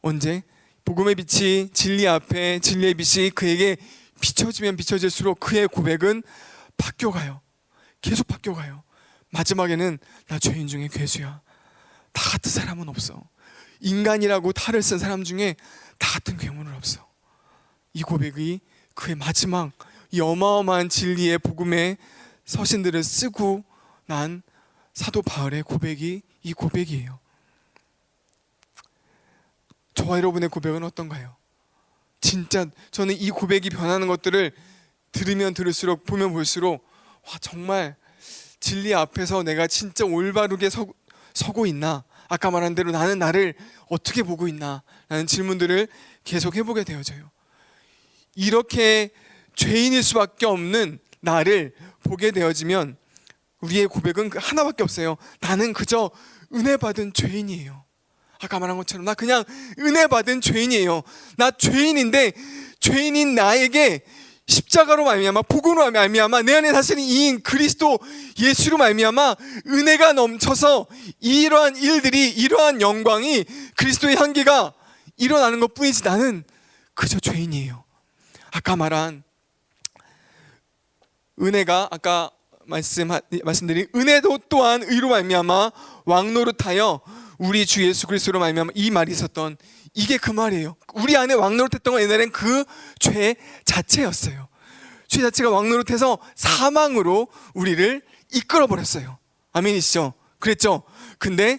언제? 복음의 빛이 진리 앞에, 진리의 빛이 그에게 비춰지면 비춰질수록 그의 고백은 바뀌어가요. 계속 바뀌어가요. 마지막에는 나 죄인 중에 괴수야. 나 같은 사람은 없어. 인간이라고 탈을 쓴 사람 중에 나 같은 괴물은 없어. 이 고백이 그의 마지막 이 어마어마한 진리의 복음의 서신들을 쓰고 난 사도 바울의 고백이 이 고백이에요. 저와 여러분의 고백은 어떤가요? 진짜 저는 이 고백이 변하는 것들을 들으면 들을수록, 보면 볼수록 와, 정말 진리 앞에서 내가 진짜 올바르게 서고 있나? 아까 말한 대로 나는 나를 어떻게 보고 있나? 라는 질문들을 계속 해보게 되어져요. 이렇게 죄인일 수밖에 없는 나를 보게 되어지면 우리의 고백은 하나밖에 없어요. 나는 그저 은혜 받은 죄인이에요. 아까 말한 것처럼 나 그냥 은혜 받은 죄인이에요. 나 죄인인데 죄인인 나에게 십자가로 말미암아, 복음으로 말미암아, 내 안에 사실은 이인 그리스도 예수로 말미암아 은혜가 넘쳐서 이러한 일들이, 이러한 영광이, 그리스도의 향기가 일어나는 것뿐이지 나는 그저 죄인이에요. 아까 말한 은혜가, 아까 말씀드린 은혜도 또한 의로 말미암아 왕노릇하여 우리 주 예수 그리스도로 말미암아, 이 말이 있었던 이게 그 말이에요. 우리 안에 왕노릇했던 건 옛날엔 그 죄 자체였어요. 죄 자체가 왕노릇해서 사망으로 우리를 이끌어 버렸어요. 아멘이시죠? 그랬죠? 근데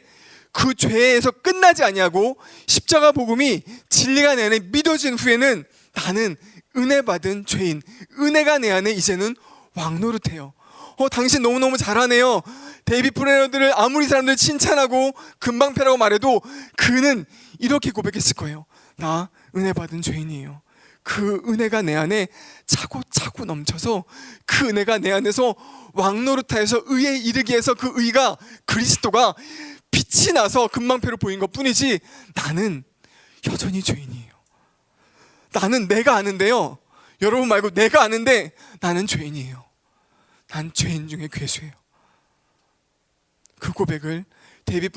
그 죄에서 끝나지 아니하고 십자가 복음이 진리가 내 안에 믿어진 후에는 나는 은혜 받은 죄인, 은혜가 내 안에 이제는 왕노릇해요. 당신 너무너무 잘하네요. 데이빗 브레너드를 아무리 사람들 칭찬하고 금방패라고 말해도 그는 이렇게 고백했을 거예요. 나 은혜 받은 죄인이에요. 그 은혜가 내 안에 차고차고 넘쳐서 그 은혜가 내 안에서 왕노릇하여서 의에 이르게 해서 그 의가, 그리스도가 빛이 나서 금방패로 보인 것 뿐이지 나는 여전히 죄인이에요. 나는 내가 아는데요, 여러분 말고 내가 아는데 나는 죄인이에요. 난 죄인 중에 괴수예요. 그 고백을 데이빗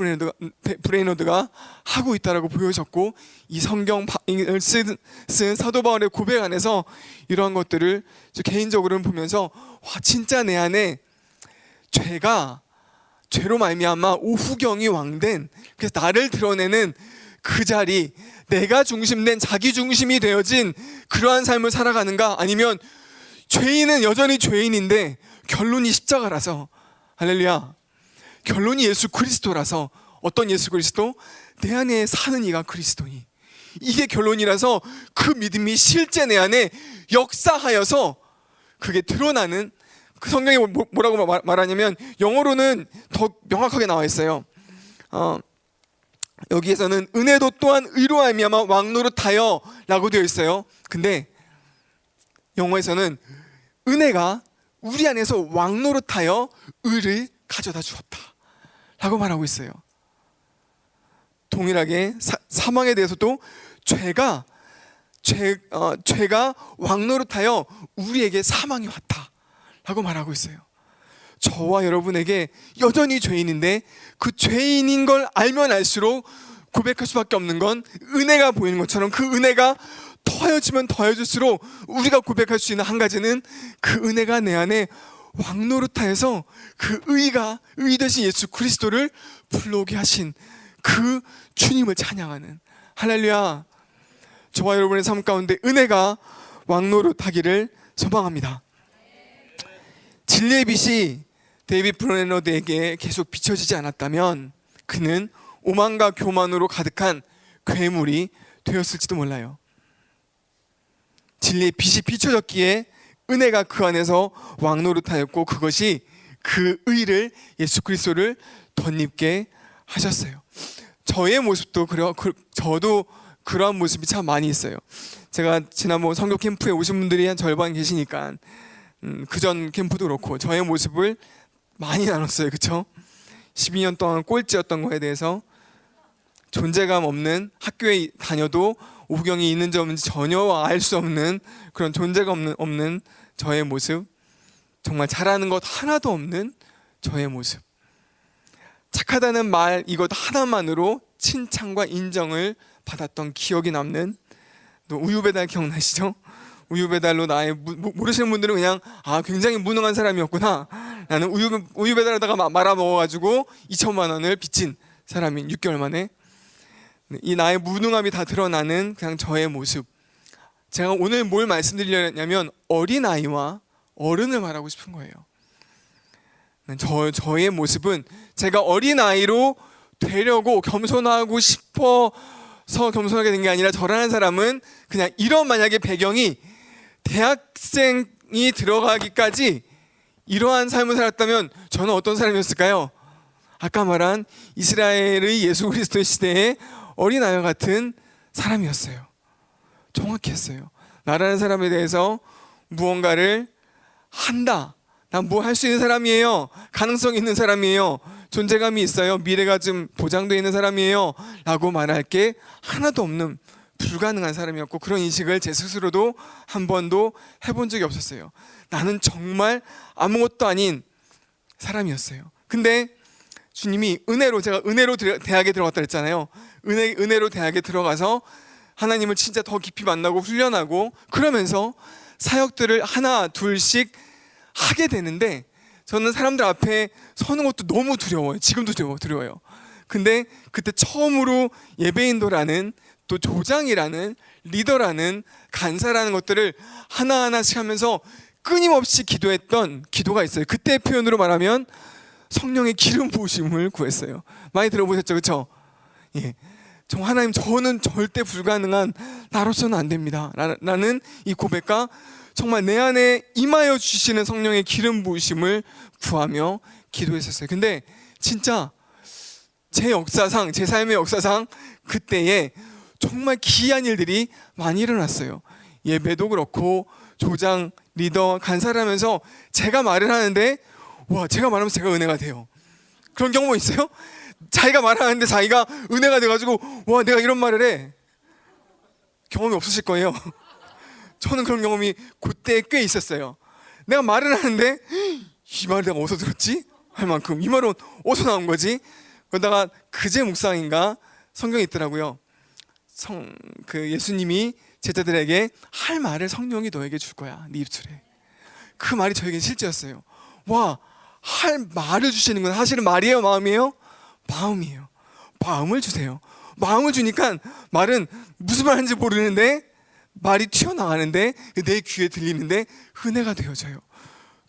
브레이너드가 하고 있다라고 보여졌고, 이 성경을 쓴 사도 바울의 고백 안에서 이러한 것들을 개인적으로는 보면서 와, 진짜 내 안에 죄로 말미암아 오후경이 왕된, 그래서 나를 드러내는 그 자리, 내가 중심된 자기 중심이 되어진 그러한 삶을 살아가는가? 아니면 죄인은 여전히 죄인인데 결론이 십자가라서, 할렐루야, 결론이 예수 그리스도라서, 어떤 예수 그리스도? 내 안에 사는 이가 그리스도니, 이게 결론이라서 그 믿음이 실제 내 안에 역사하여서 그게 드러나는, 그 성경에 뭐라고 말하냐면 영어로는 더 명확하게 나와 있어요. 여기에서는 은혜도 또한 의로 말미암아 왕노릇하여 라고 되어 있어요. 근데 영어에서는 은혜가 우리 안에서 왕노릇하여 의를 가져다 주었다 라고 말하고 있어요. 동일하게 사망에 대해서도 죄가 왕노릇하여 우리에게 사망이 왔다 라고 말하고 있어요. 저와 여러분에게 여전히 죄인인데 그 죄인인 걸 알면 알수록 고백할 수밖에 없는 건 은혜가 보이는 것처럼, 그 은혜가 더해지면 더해질수록 우리가 고백할 수 있는 한 가지는 그 은혜가 내 안에 왕노릇하여서 그 의 되신 예수 그리스도를 불러오게 하신 그 주님을 찬양하는, 할렐루야. 저와 여러분의 삶 가운데 은혜가 왕노릇하기를 소망합니다. 진리의 빛이 데이빗 브레너드에게 계속 비춰지지 않았다면 그는 오만과 교만으로 가득한 괴물이 되었을지도 몰라요. 진리의 빛이 비춰졌기에 은혜가 그 안에서 왕노릇하였고, 그것이 그 의를, 예수 그리스도를 덧입게 하셨어요. 저의 모습도 저도 그러한 모습이 참 많이 있어요. 제가 지난번 선교 캠프에 오신 분들이 한 절반 계시니까 그전 캠프도 그렇고 저의 모습을 많이 나눴어요. 그렇죠? 12년 동안 꼴찌였던 거에 대해서 존재감 없는, 학교에 다녀도 오경이 있는지 없는지 전혀 알 수 없는 그런 존재감 없는 저의 모습, 정말 잘하는 것 하나도 없는 저의 모습, 착하다는 말 이것 하나만으로 칭찬과 인정을 받았던 기억이 남는, 또 우유배달 기억나시죠? 우유배달로 모르시는 분들은 그냥 굉장히 무능한 사람이었구나, 나는 우유배달하다가 말아먹어가지고 2천만 원을 빚진 사람인 6개월 만에 이 나의 무능함이 다 드러나는 그냥 저의 모습. 제가 오늘 뭘 말씀드리려냐면 어린아이와 어른을 말하고 싶은 거예요. 저의 모습은 제가 어린아이로 되려고 겸손하고 싶어서 겸손하게 된 게 아니라, 저라는 사람은 그냥 이런 만약에 배경이 대학생이 들어가기까지 이러한 삶을 살았다면 저는 어떤 사람이었을까요? 아까 말한 이스라엘의 예수 그리스도의 시대에 어린아이와 같은 사람이었어요. 정확히 했어요. 나라는 사람에 대해서 무언가를 한다, 난 뭐 할 수 있는 사람이에요, 가능성 있는 사람이에요, 존재감이 있어요, 미래가 좀 보장되어 있는 사람이에요 라고 말할 게 하나도 없는 불가능한 사람이었고, 그런 인식을 제 스스로도 한 번도 해본 적이 없었어요. 나는 정말 아무것도 아닌 사람이었어요. 근데 주님이 제가 은혜로 대학에 들어갔다 그랬잖아요. 은혜로 대학에 들어가서 하나님을 진짜 더 깊이 만나고 훈련하고 그러면서 사역들을 하나 둘씩 하게 되는데, 저는 사람들 앞에 서는 것도 너무 두려워요. 지금도 두려워요. 근데 그때 처음으로 예배인도라는, 또 조장이라는, 리더라는, 간사라는 것들을 하나하나씩 하면서 끊임없이 기도했던 기도가 있어요. 그때 표현으로 말하면 성령의 기름 부으심을 구했어요. 많이 들어보셨죠? 그렇죠? 예. 하나님, 저는 절대 불가능한, 나로서는 안 됩니다 라는 이 고백과 정말 내 안에 임하여 주시는 성령의 기름 부으심을 구하며 기도했었어요. 근데 진짜 제 역사상, 제 삶의 역사상 그때에 정말 기이한 일들이 많이 일어났어요. 예배도 그렇고 조장, 리더, 간사를 하면서 제가 말을 하는데 제가 말하면서 제가 은혜가 돼요. 그런 경우 있어요? 자기가 말하는데 자기가 은혜가 돼가지고 내가 이런 말을 해. 경험이 없으실 거예요. 저는 그런 경험이 그때 꽤 있었어요. 내가 말을 하는데 이 말을 내가 어디서 들었지? 할 만큼 이 말은 어디서 나온 거지? 그러다가 그제 묵상인가 성경에 있더라고요. 예수님이 제자들에게 할 말을 성령이 너에게 줄 거야, 네 입술에. 그 말이 저에게 실제였어요. 할 말을 주시는 건 사실은 말이에요, 마음이에요? 마음이에요. 마음을 주세요. 마음을 주니까 말은 무슨 말 하는지 모르는데 말이 튀어나가는데 내 귀에 들리는데 은혜가 되어져요.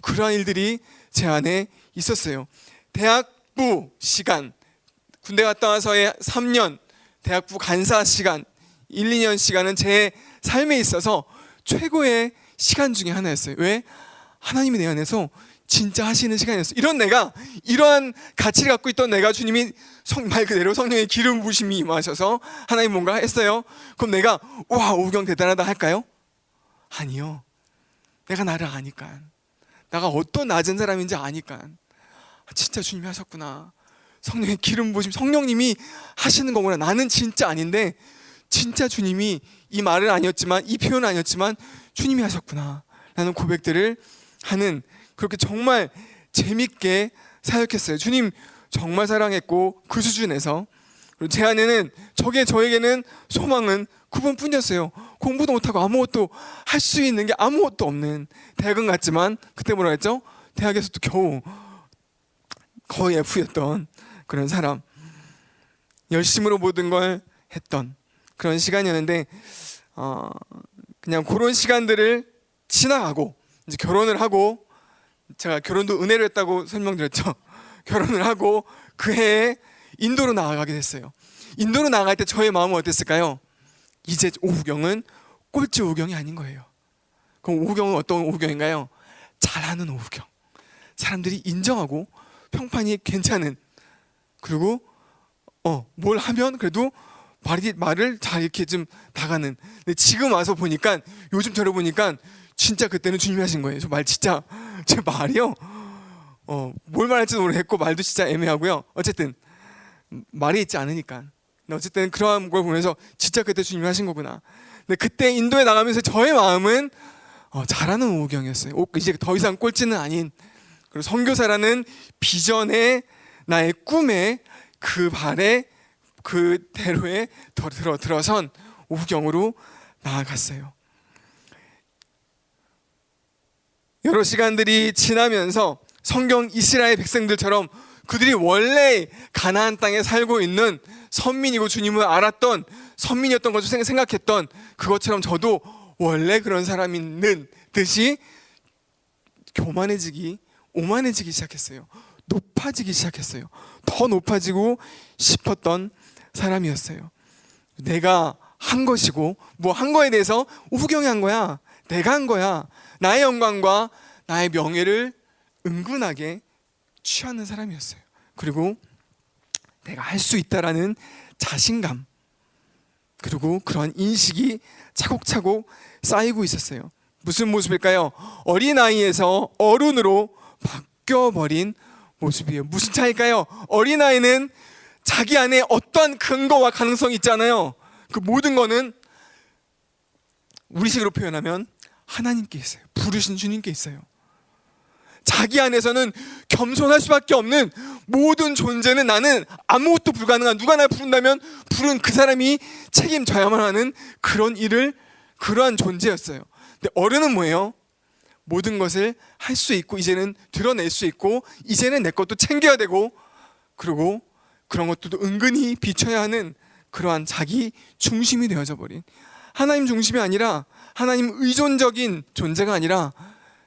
그러한 일들이 제 안에 있었어요. 대학부 시간, 군대 갔다 와서의 3년 대학부 간사 시간, 1, 2년 시간은 제 삶에 있어서 최고의 시간 중에 하나였어요. 왜? 하나님이 내 안에서 진짜 하시는 시간이었어요. 이러한 가치를 갖고 있던 내가 주님이 말 그대로 성령의 기름 부으심이 임하셔서 하나님 뭔가 했어요. 그럼 내가 와 오경 대단하다 할까요? 아니요. 내가 나를 아니까, 내가 어떤 낮은 사람인지 아니까, 진짜 주님이 하셨구나, 성령의 기름 부으심, 성령님이 하시는 거구나, 나는 진짜 아닌데 진짜 주님이, 이 말은 아니었지만, 이 표현은 아니었지만 주님이 하셨구나 라는 고백들을 하는, 그렇게 정말 재밌게 사역했어요. 주님 정말 사랑했고, 그 수준에서. 그리고 제 안에는, 저에게는 소망은 그분뿐이었어요. 공부도 못하고 아무것도 할 수 있는 게 아무것도 없는, 대학은 갔지만 그때 뭐라 했죠? 대학에서도 겨우 거의 F였던 그런 사람, 열심으로 모든 걸 했던 그런 시간이었는데, 그냥 그런 시간들을 지나가고 이제 결혼을 하고, 제가 결혼도 은혜로 했다고 설명드렸죠. 결혼을 하고 그 해에 인도로 나아가게 됐어요. 인도로 나아갈 때 저의 마음은 어땠을까요? 이제 오후경은 꼴찌 오후경이 아닌 거예요. 그럼 오후경은 어떤 오후경인가요? 잘하는 오후경, 사람들이 인정하고 평판이 괜찮은, 그리고 뭘 하면 그래도 말을 잘 이렇게 좀 나가는. 근데 지금 와서 보니까, 요즘 저를 보니까 진짜 그때는 주님이 하신 거예요. 저 말 진짜, 제 말이요, 뭘 말할지도 모르겠고 말도 진짜 애매하고요. 어쨌든 말이 있지 않으니까. 근데 어쨌든 그러한 걸 보면서 진짜 그때 주님이 하신 거구나. 근데 그때 인도에 나가면서 저의 마음은 잘하는 오후경이었어요. 이제 더 이상 꼴찌는 아닌, 그리고 선교사라는 비전에, 나의 꿈에, 그 발에, 그대로에 들어선 오후경으로 나아갔어요. 여러 시간들이 지나면서 성경 이스라엘 백성들처럼 그들이 원래 가나안 땅에 살고 있는 선민이고 주님을 알았던 선민이었던 것을 생각했던 그것처럼 저도 원래 그런 사람이 있는 듯이 교만해지기, 오만해지기 시작했어요. 높아지기 시작했어요. 더 높아지고 싶었던 사람이었어요. 내가 한 것이고, 뭐 한 거에 대해서 오후경이 한 거야, 내가 한 거야, 나의 영광과 나의 명예를 은근하게 취하는 사람이었어요. 그리고 내가 할 수 있다라는 자신감, 그리고 그런 인식이 차곡차곡 쌓이고 있었어요. 무슨 모습일까요? 어린아이에서 어른으로 바뀌어버린 모습이에요. 무슨 차이일까요? 어린아이는 자기 안에 어떠한 근거와 가능성이 있잖아요. 그 모든 거는 우리식으로 표현하면 하나님께 있어요. 부르신 주님께 있어요. 자기 안에서는 겸손할 수밖에 없는, 모든 존재는 나는 아무것도 불가능한, 누가 날 부른다면 부른 그 사람이 책임져야만 하는 그런 일을, 그러한 존재였어요. 근데 어른은 뭐예요? 모든 것을 할 수 있고, 이제는 드러낼 수 있고, 이제는 내 것도 챙겨야 되고, 그리고 그런 것들도 은근히 비춰야 하는 그러한 자기 중심이 되어져 버린, 하나님 중심이 아니라, 하나님 의존적인 존재가 아니라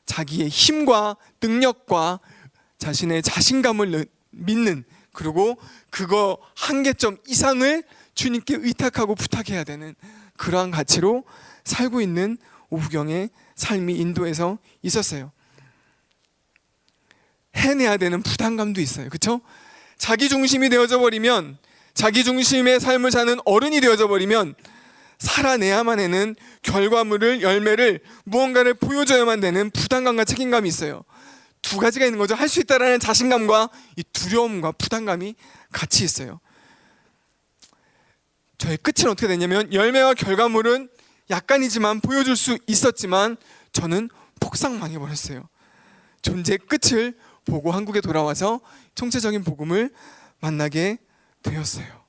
자기의 힘과 능력과 자신의 자신감을 믿는, 그리고 그거 한계점 이상을 주님께 의탁하고 부탁해야 되는 그러한 가치로 살고 있는 오후경의 삶이 인도에서 있었어요. 해내야 되는 부담감도 있어요. 그렇죠? 자기 중심이 되어져 버리면, 자기 중심의 삶을 사는 어른이 되어져 버리면 살아내야만 하는 결과물을, 열매를, 무언가를 보여줘야만 되는 부담감과 책임감이 있어요. 두 가지가 있는 거죠. 할 수 있다라는 자신감과 이 두려움과 부담감이 같이 있어요. 저의 끝은 어떻게 됐냐면, 열매와 결과물은 약간이지만 보여줄 수 있었지만 저는 폭삭 망해버렸어요. 존재의 끝을 보고 한국에 돌아와서 총체적인 복음을 만나게 되었어요.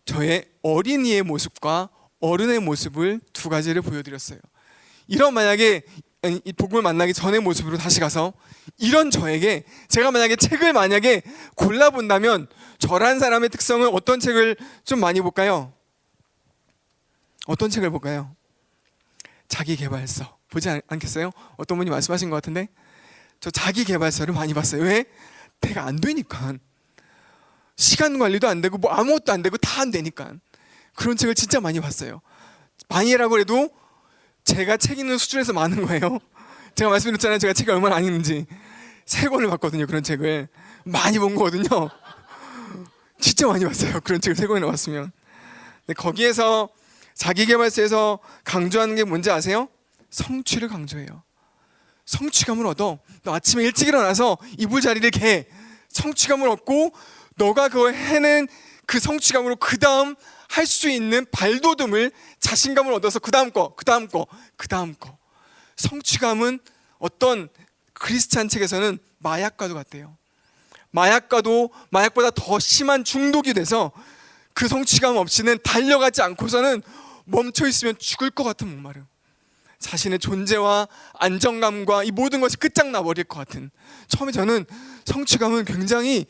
저의 어린이의 모습과 어른의 모습을 두 가지를 보여드렸어요. 이런, 만약에 이 복음을 만나기 전의 모습으로 다시 가서, 이런 저에게, 제가 만약에 책을 만약에 골라본다면 저란 사람의 특성은 어떤 책을 좀 많이 볼까요? 어떤 책을 볼까요? 자기계발서 보지 않겠어요? 어떤 분이 말씀하신 것 같은데, 저 자기계발서를 많이 봤어요. 왜? 내가 안 되니까. 시간 관리도 안 되고 뭐 아무것도 안 되고 다 안 되니까. 그런 책을 진짜 많이 봤어요. 많이라고 해도 제가 책 읽는 수준에서 많은 거예요. 제가 말씀드렸잖아요. 제가 책을 얼마나 안 읽는지. 3권을 봤거든요. 그런 책을 많이 본 거거든요. 진짜 많이 봤어요. 그런 책을 3권이나 봤으면. 근데 거기에서 자기계발서에서 강조하는 게 뭔지 아세요? 성취를 강조해요. 성취감을 얻어. 너 아침에 일찍 일어나서 이불자리를 개. 성취감을 얻고 너가 그걸 해낸 그 성취감으로 그 다음 할 수 있는 발돋움을, 자신감을 얻어서 그 다음 거. 성취감은 어떤 크리스찬 책에서는 마약과도 같대요. 마약보다 더 심한 중독이 돼서 그 성취감 없이는 달려가지 않고서는 멈춰 있으면 죽을 것 같은 목마름. 자신의 존재와 안정감과 이 모든 것이 끝장나 버릴 것 같은. 처음에 저는 성취감은 굉장히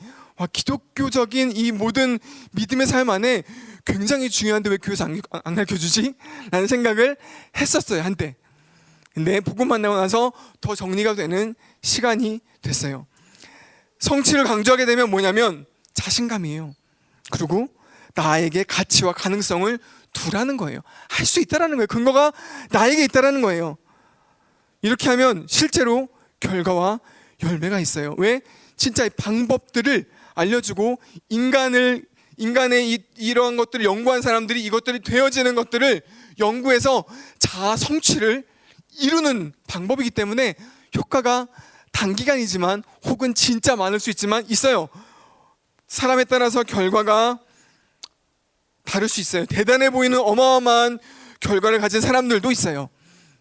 기독교적인 이 모든 믿음의 삶 안에 굉장히 중요한데 왜 교회에서 안 가르쳐주지? 라는 생각을 했었어요, 한때. 근데 복음 만나고 나서 더 정리가 되는 시간이 됐어요. 성취를 강조하게 되면 뭐냐면 자신감이에요. 그리고 나에게 가치와 가능성을 두라는 거예요. 할 수 있다라는 거예요. 근거가 나에게 있다라는 거예요. 이렇게 하면 실제로 결과와 열매가 있어요. 왜? 진짜 이 방법들을 알려주고 인간의 이러한 것들을 연구한 사람들이 이것들이 되어지는 것들을 연구해서 자아 성취를 이루는 방법이기 때문에 효과가 단기간이지만 혹은 진짜 많을 수 있지만 있어요. 사람에 따라서 결과가 다를 수 있어요. 대단해 보이는 어마어마한 결과를 가진 사람들도 있어요.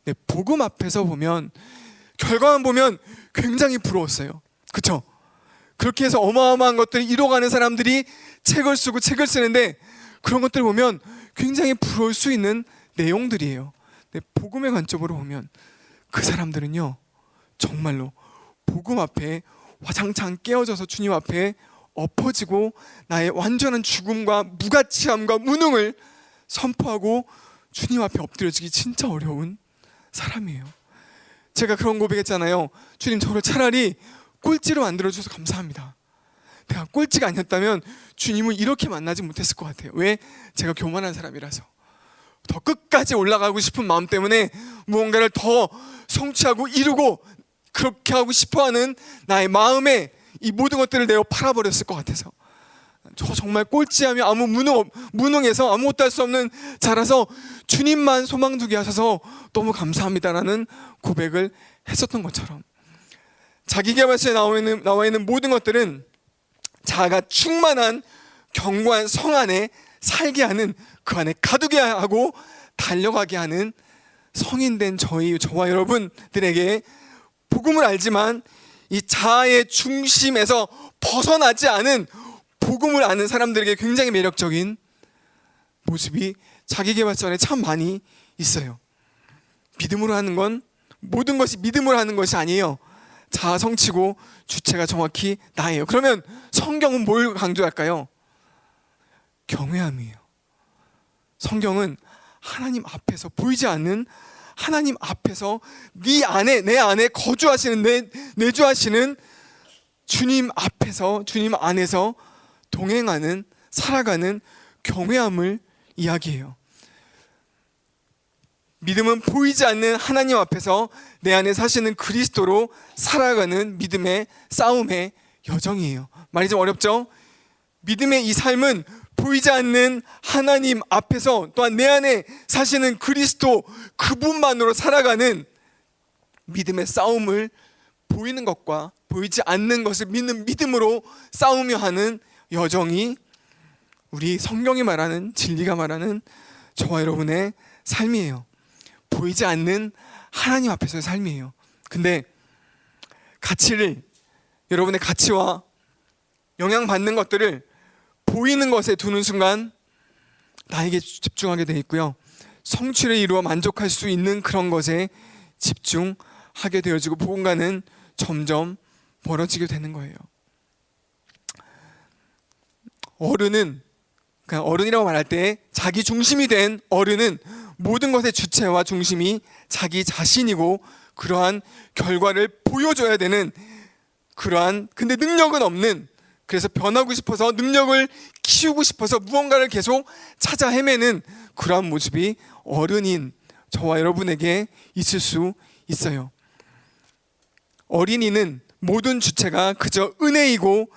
네, 복음 앞에서 보면 결과만 보면 굉장히 부러웠어요. 그렇죠? 그렇게 해서 어마어마한 것들을 이뤄가는 사람들이 책을 쓰고 책을 쓰는데 그런 것들을 보면 굉장히 부러울 수 있는 내용들이에요. 네, 복음의 관점으로 보면 그 사람들은요 정말로 복음 앞에 화장창 깨어져서 주님 앞에 엎어지고 나의 완전한 죽음과 무가치함과 무능을 선포하고 주님 앞에 엎드려지기 진짜 어려운 사람이에요. 제가 그런 고백했잖아요. 주님, 저를 차라리 꼴찌로 만들어주셔서 감사합니다. 내가 꼴찌가 아니었다면 주님을 이렇게 만나지 못했을 것 같아요. 왜? 제가 교만한 사람이라서. 더 끝까지 올라가고 싶은 마음 때문에 무언가를 더 성취하고 이루고 그렇게 하고 싶어하는 나의 마음에 이 모든 것들을 내어 팔아버렸을 것 같아서, 저 정말 꼴찌하며 아무 무능해서 아무것도 할 수 없는 자라서 주님만 소망 두게 하셔서 너무 감사합니다라는 고백을 했었던 것처럼, 자기계발서에 나와 있는 모든 것들은 자아가 충만한 견고한 성 안에 살게 하는, 그 안에 가두게 하고 달려가게 하는 성인된 저와 여러분들에게 복음을 알지만 이 자아의 중심에서 벗어나지 않은 복음을 아는 사람들에게 굉장히 매력적인 모습이 자기계발서 안에 참 많이 있어요. 믿음으로 하는 건, 모든 것이 믿음으로 하는 것이 아니에요. 자아 성취고 주체가 정확히 나예요. 그러면 성경은 뭘 강조할까요? 경외함이에요. 성경은 하나님 앞에서, 보이지 않는 하나님 앞에서 네 안에, 내 안에 거주하시는, 내주하시는 주님 앞에서, 주님 안에서 동행하는, 살아가는 경외함을 이야기해요. 믿음은 보이지 않는 하나님 앞에서 내 안에 사시는 그리스도로 살아가는 믿음의 싸움의 여정이에요. 말이 좀 어렵죠? 믿음의 이 삶은 보이지 않는 하나님 앞에서 또한 내 안에 사시는 그리스도, 그분만으로 살아가는 믿음의 싸움을 보이는 것과 보이지 않는 것을 믿는 믿음으로 싸우며 하는 여정이 우리 성경이 말하는, 진리가 말하는 저와 여러분의 삶이에요. 보이지 않는 하나님 앞에서의 삶이에요. 근데 가치를, 여러분의 가치와 영향받는 것들을 보이는 것에 두는 순간 나에게 집중하게 돼 있고요, 성취를 이루어 만족할 수 있는 그런 것에 집중하게 되어지고 복음과는 점점 멀어지게 되는 거예요. 어른은, 그냥 어른이라고 말할 때 자기 중심이 된 어른은 모든 것의 주체와 중심이 자기 자신이고 그러한 결과를 보여줘야 되는, 그러한 근데 능력은 없는 그래서 변하고 싶어서 능력을 키우고 싶어서 무언가를 계속 찾아 헤매는 그러한 모습이 어른인 저와 여러분에게 있을 수 있어요. 어린이는 모든 주체가 그저 은혜이고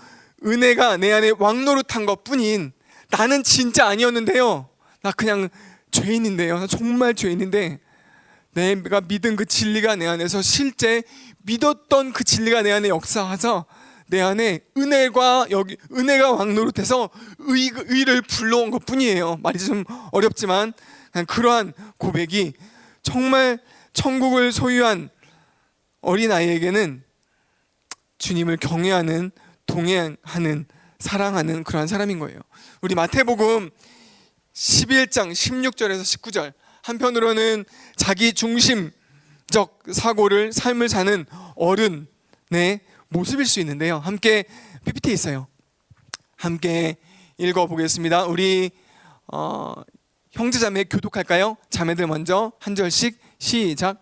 은혜가 내 안에 왕노릇한 것뿐인, 나는 진짜 아니었는데요, 나 그냥 죄인인데요, 나 정말 죄인인데 내가 믿은 그 진리가 내 안에서 실제 믿었던 그 진리가 내 안에 역사하서 내 안에 은혜가 왕노릇해서 의를 불러온 것뿐이에요. 말이 좀 어렵지만 그러한 고백이 정말 천국을 소유한 어린아이에게는 주님을 경외하는, 동행하는, 사랑하는 그러한 사람인 거예요. 우리 마태복음 11장 16절에서 19절, 한편으로는 자기 중심적 삶을 사는 어른의 모습일 수 있는데요, 함께 PPT에 있어요. 함께 읽어보겠습니다. 우리 형제자매 교독할까요? 자매들 먼저 한 절씩 시작.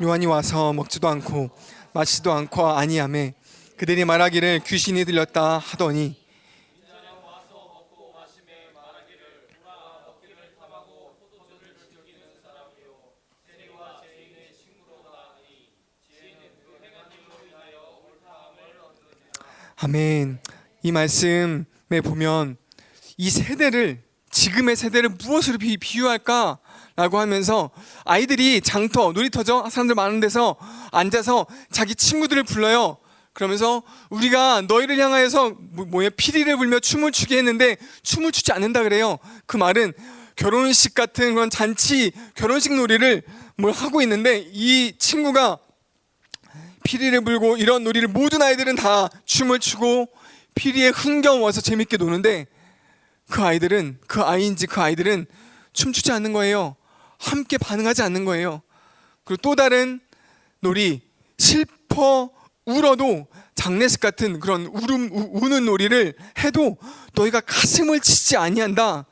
요한이 와서 먹지도 않고 마시지도 않고 아니하매 그들이 말하기를 귀신이 들렸다 하더니, 아멘. 이 말씀에 보면 이 세대를, 지금의 세대를 무엇으로 비유할까? 라고 하면서 아이들이 장터, 놀이터죠? 사람들 많은 데서 앉아서 자기 친구들을 불러요. 그러면서 우리가 너희를 향하여서 피리를 불며 춤을 추게 했는데 춤을 추지 않는다 그래요. 그 말은 결혼식 같은 그런 잔치, 결혼식 놀이를 하고 있는데 이 친구가 피리를 불고 이런 놀이를 모든 아이들은 다 춤을 추고 피리에 흥겨워서 재밌게 노는데 그 아이들은 춤추지 않는 거예요. 함께 반응하지 않는 거예요. 그리고 또 다른 놀이, 슬퍼 울어도 장례식 같은 그런 우는 놀이를 해도 너희가 가슴을 치지 아니한다.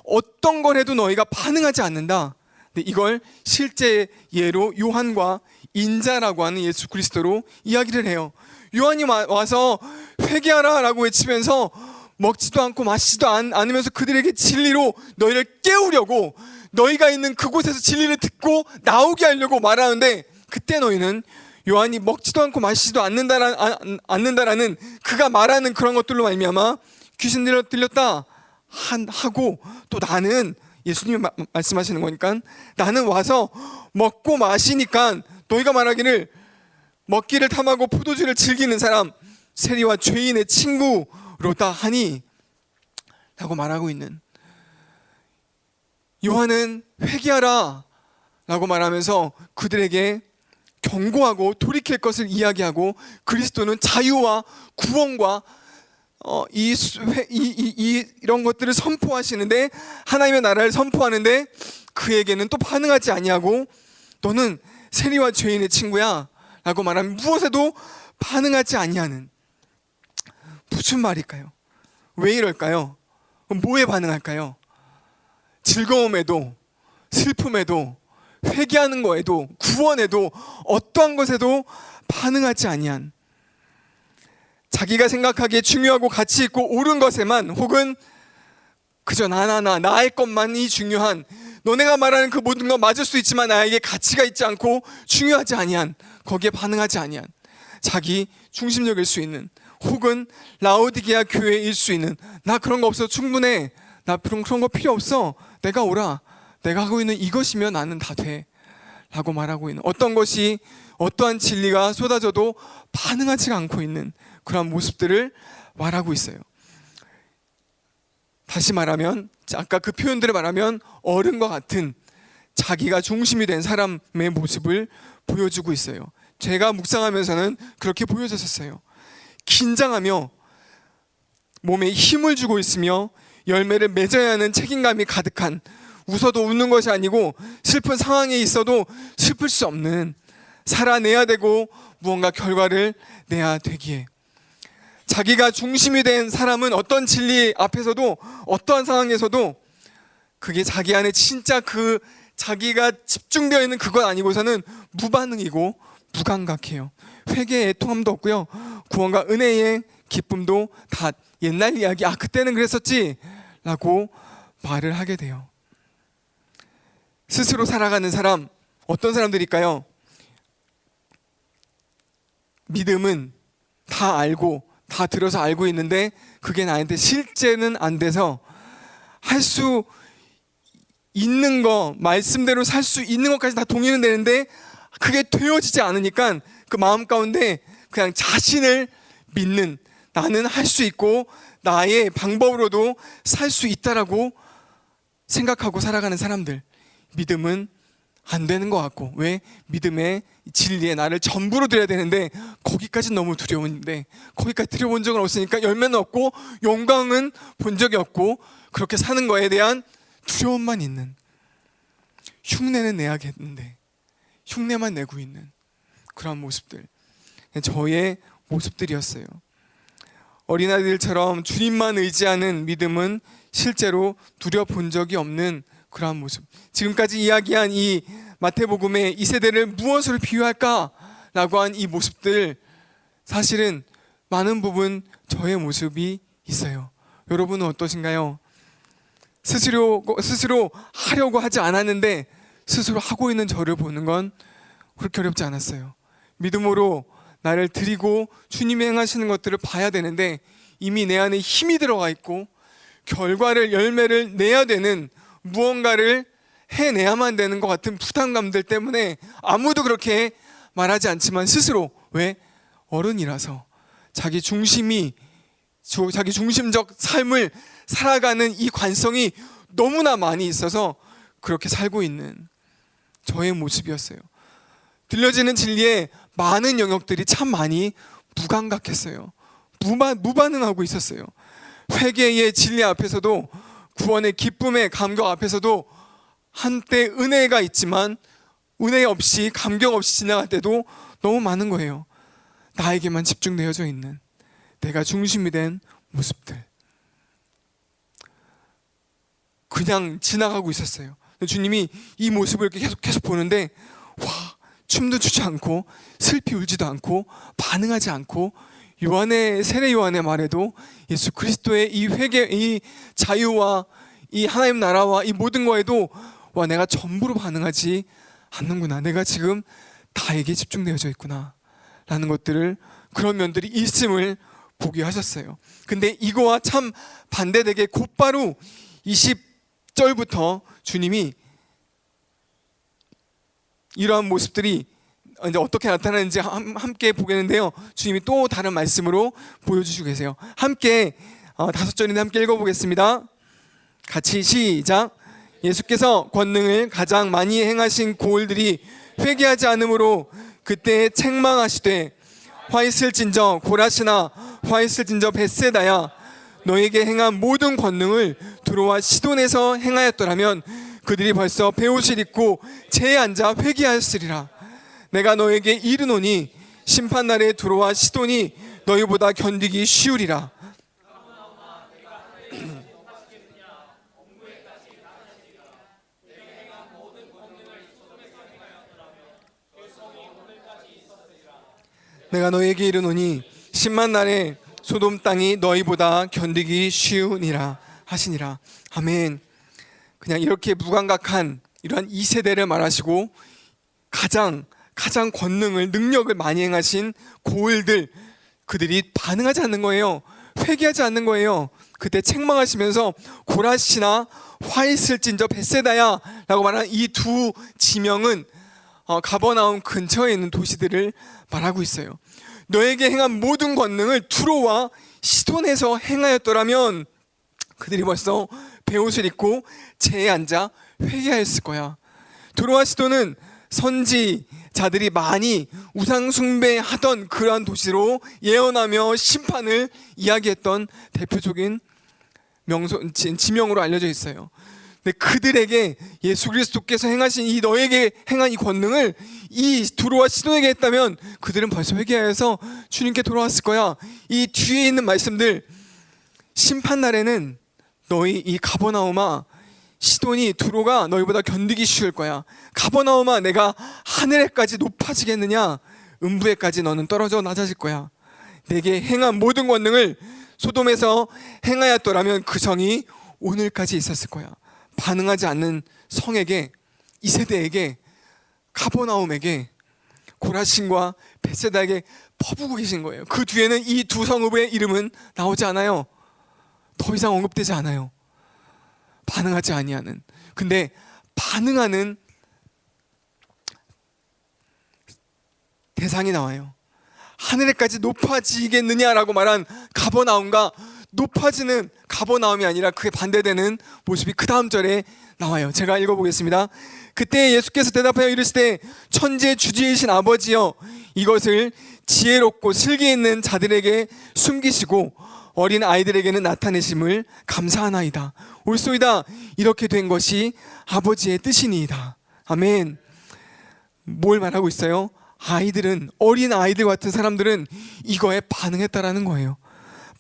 어떤 걸 해도 너희가 반응하지 않는다. 근데 이걸 실제 예로 요한과 인자라고 하는 예수 그리스도로 이야기를 해요. 요한이 와서 회개하라 라고 외치면서 먹지도 않고 마시지도 않으면서 그들에게 진리로 너희를 깨우려고, 너희가 있는 그곳에서 진리를 듣고 나오게 하려고 말하는데, 그때 너희는 요한이 먹지도 않고 마시지도 않는다라는 그가 말하는 그런 것들로 말미암아 귀신 들렸다 하고, 또 나는, 예수님이 말씀하시는 거니까, 나는 와서 먹고 마시니까 너희가 말하기를 먹기를 탐하고 포도주를 즐기는 사람, 세리와 죄인의 친구로다 하니 라고 말하고 있는, 요한은 회개하라 라고 말하면서 그들에게 경고하고 돌이킬 것을 이야기하고, 그리스도는 자유와 구원과 이런 것들을 선포하시는데, 하나님의 나라를 선포하는데 그에게는 또 반응하지 아니하고, 너는 세리와 죄인의 친구야 라고 말하면 무엇에도 반응하지 아니하는, 무슨 말일까요? 왜 이럴까요? 뭐에 반응할까요? 즐거움에도, 슬픔에도, 회개하는 거에도, 구원에도, 어떠한 것에도 반응하지 아니한, 자기가 생각하기에 중요하고 가치 있고 옳은 것에만, 혹은 그저 나의 것만이 중요한, 너네가 말하는 그 모든 건 맞을 수 있지만 나에게 가치가 있지 않고 중요하지 아니한, 거기에 반응하지 아니한, 자기 중심적일 수 있는, 혹은 라오디게아 교회일 수 있는, 나 그런 거 없어, 충분해, 나 그런 거 필요 없어, 내가 오라, 내가 하고 있는 이것이면 나는 다 돼 라고 말하고 있는, 어떤 것이, 어떠한 진리가 쏟아져도 반응하지 않고 있는 그런 모습들을 말하고 있어요. 다시 말하면, 아까 그 표현들을 말하면 어른과 같은 자기가 중심이 된 사람의 모습을 보여주고 있어요. 제가 묵상하면서는 그렇게 보여졌었어요. 긴장하며 몸에 힘을 주고 있으며 열매를 맺어야 하는 책임감이 가득한, 웃어도 웃는 것이 아니고 슬픈 상황에 있어도 슬플 수 없는, 살아내야 되고 무언가 결과를 내야 되기에 자기가 중심이 된 사람은 어떤 진리 앞에서도 어떠한 상황에서도 그게 자기 안에 진짜 그 자기가 집중되어 있는 그것 아니고서는 무반응이고 무감각해요. 회개의 애통함도 없고요. 구원과 은혜의 기쁨도 다 옛날 이야기, 그때는 그랬었지 라고 말을 하게 돼요. 스스로 살아가는 사람, 어떤 사람들일까요? 믿음은 다 알고 다 들어서 알고 있는데 그게 나한테 실제는 안 돼서 할 수 있는 거, 말씀대로 살 수 있는 것까지 다 동의는 되는데 그게 되어지지 않으니까 그 마음 가운데 그냥 자신을 믿는, 나는 할 수 있고 나의 방법으로도 살 수 있다라고 생각하고 살아가는 사람들, 믿음은 안 되는 것 같고, 왜? 믿음의 진리에 나를 전부로 드려야 되는데 거기까지는 너무 두려운데 거기까지 드려본 적은 없으니까 열매는 없고 영광은 본 적이 없고 그렇게 사는 거에 대한 두려움만 있는, 흉내는 내야겠는데 흉내만 내고 있는 그런 모습들, 저의 모습들이었어요. 어린아이들처럼 주님만 의지하는 믿음은 실제로 누려본 적이 없는 그러한 모습. 지금까지 이야기한 이 마태복음의 이 세대를 무엇으로 비유할까라고 한 이 모습들, 사실은 많은 부분 저의 모습이 있어요. 여러분은 어떠신가요? 스스로 하려고 하지 않았는데 스스로 하고 있는 저를 보는 건 그렇게 어렵지 않았어요. 믿음으로 나를 드리고 주님이 행하시는 것들을 봐야 되는데 이미 내 안에 힘이 들어가 있고 결과를, 열매를 내야 되는, 무언가를 해내야만 되는 것 같은 부담감들 때문에 아무도 그렇게 말하지 않지만 스스로, 왜? 어른이라서 자기 중심적 삶을 살아가는 이 관성이 너무나 많이 있어서 그렇게 살고 있는 저의 모습이었어요. 들려지는 진리에 많은 영역들이 참 많이 무감각했어요. 무반응하고 있었어요. 회개의 진리 앞에서도, 구원의 기쁨의 감격 앞에서도 한때 은혜가 있지만 은혜 없이, 감격 없이 지나갈 때도 너무 많은 거예요. 나에게만 집중되어져 있는, 내가 중심이 된 모습들, 그냥 지나가고 있었어요. 주님이 이 모습을 이렇게 계속 보는데, 와, 춤도 추지 않고 슬피 울지도 않고 반응하지 않고, 세례 요한의 말에도 예수 그리스도의 이 회개, 이 자유와 이 하나님 나라와 이 모든 거에도, 와, 내가 전부로 반응하지 않는구나, 내가 지금 나에게 집중되어져 있구나 라는 것들을, 그런 면들이 있음을 보게 하셨어요. 근데 이거와 참 반대되게 곧바로 20절부터 주님이 이러한 모습들이 이제 어떻게 나타나는지 함께 보겠는데요. 주님이 또 다른 말씀으로 보여주시고 계세요. 함께 5절인데 함께 읽어보겠습니다. 같이 시작. 예수께서 권능을 가장 많이 행하신 고을들이 회개하지 않으므로 그때 책망하시되, 화 있을진저 고라시나 화 있을진저 벳세다야, 너에게 행한 모든 권능을 두로와 시돈에서 행하였더라면 그들이 벌써 베옷을 입고 재에 앉아 회개하였으리라. 내가 너에게 이르노니 심판날에 두로와 시돈이 너희보다 견디기 쉬우리라. 내가 너에게 이르노니 심판날에 소돔 땅이 너희보다 견디기 쉬우니라 하시니라. 아멘. 그냥 이렇게 무감각한 이러한 이 세대를 말하시고 가장 권능을, 능력을 많이 행하신 고을들, 그들이 반응하지 않는 거예요. 회개하지 않는 거예요. 그때 책망하시면서 고라시나 화 있을진저 벳세다야 라고 말하는 이 두 지명은 가버나움 근처에 있는 도시들을 말하고 있어요. 너에게 행한 모든 권능을 두로와 시돈에서 행하였더라면 그들이 벌써 베옷을 입고 재에 앉아 회개하였을 거야. 두로와 시돈은 선지자들이 많이 우상 숭배하던 그러한 도시로 예언하며 심판을 이야기했던 대표적인 지명으로 알려져 있어요. 근데 그들에게 예수 그리스도께서 행하신 이 너에게 행한 이 권능을 이 두로와 시돈에게 했다면 그들은 벌써 회개하여서 주님께 돌아왔을 거야. 이 뒤에 있는 말씀들, 심판 날에는 너희 이 가버나움아, 시돈이 두로가 너희보다 견디기 쉬울 거야. 가버나움아, 내가 하늘에까지 높아지겠느냐? 음부에까지 너는 떨어져 낮아질 거야. 내게 행한 모든 권능을 소돔에서 행하였더라면 그 성이 오늘까지 있었을 거야. 반응하지 않는 성에게, 이 세대에게, 가버나움에게, 고라신과 벳세다에게 퍼부고 계신 거예요. 그 뒤에는 이 두 성읍의 이름은 나오지 않아요. 더 이상 언급되지 않아요. 반응하지 아니하는. 근데 반응하는 대상이 나와요. 하늘에까지 높아지겠느냐라고 말한 가버나움과 높아지는 가버나움이 아니라 그에 반대되는 모습이 그 다음 절에 나와요. 제가 읽어보겠습니다. 그때 예수께서 대답하여 이르시되 천지의 주지이신 아버지여, 이것을 지혜롭고 슬기 있는 자들에게 숨기시고 어린 아이들에게는 나타내심을 감사하나이다. 옳소이다. 이렇게 된 것이 아버지의 뜻이니이다. 아멘. 뭘 말하고 있어요? 아이들은, 어린 아이들 같은 사람들은 이거에 반응했다라는 거예요.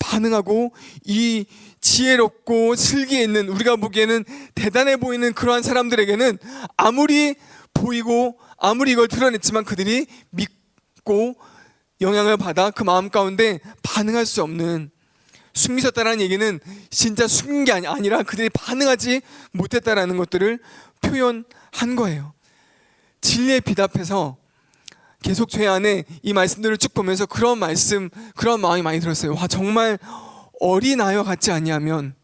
반응하고 이 지혜롭고 슬기 있는, 우리가 보기에는 대단해 보이는 그러한 사람들에게는 아무리 보이고 아무리 이걸 드러냈지만 그들이 믿고 영향을 받아 그 마음 가운데 반응할 수 없는, 숨기셨다라는 얘기는 진짜 숨긴 게 아니라 그들이 반응하지 못했다라는 것들을 표현한 거예요. 진리의 빛 앞에서 계속 제 안에 이 말씀들을 쭉 보면서 그런 말씀, 그런 마음이 많이 들었어요. 와, 정말 어린아이와 같지 아니하면,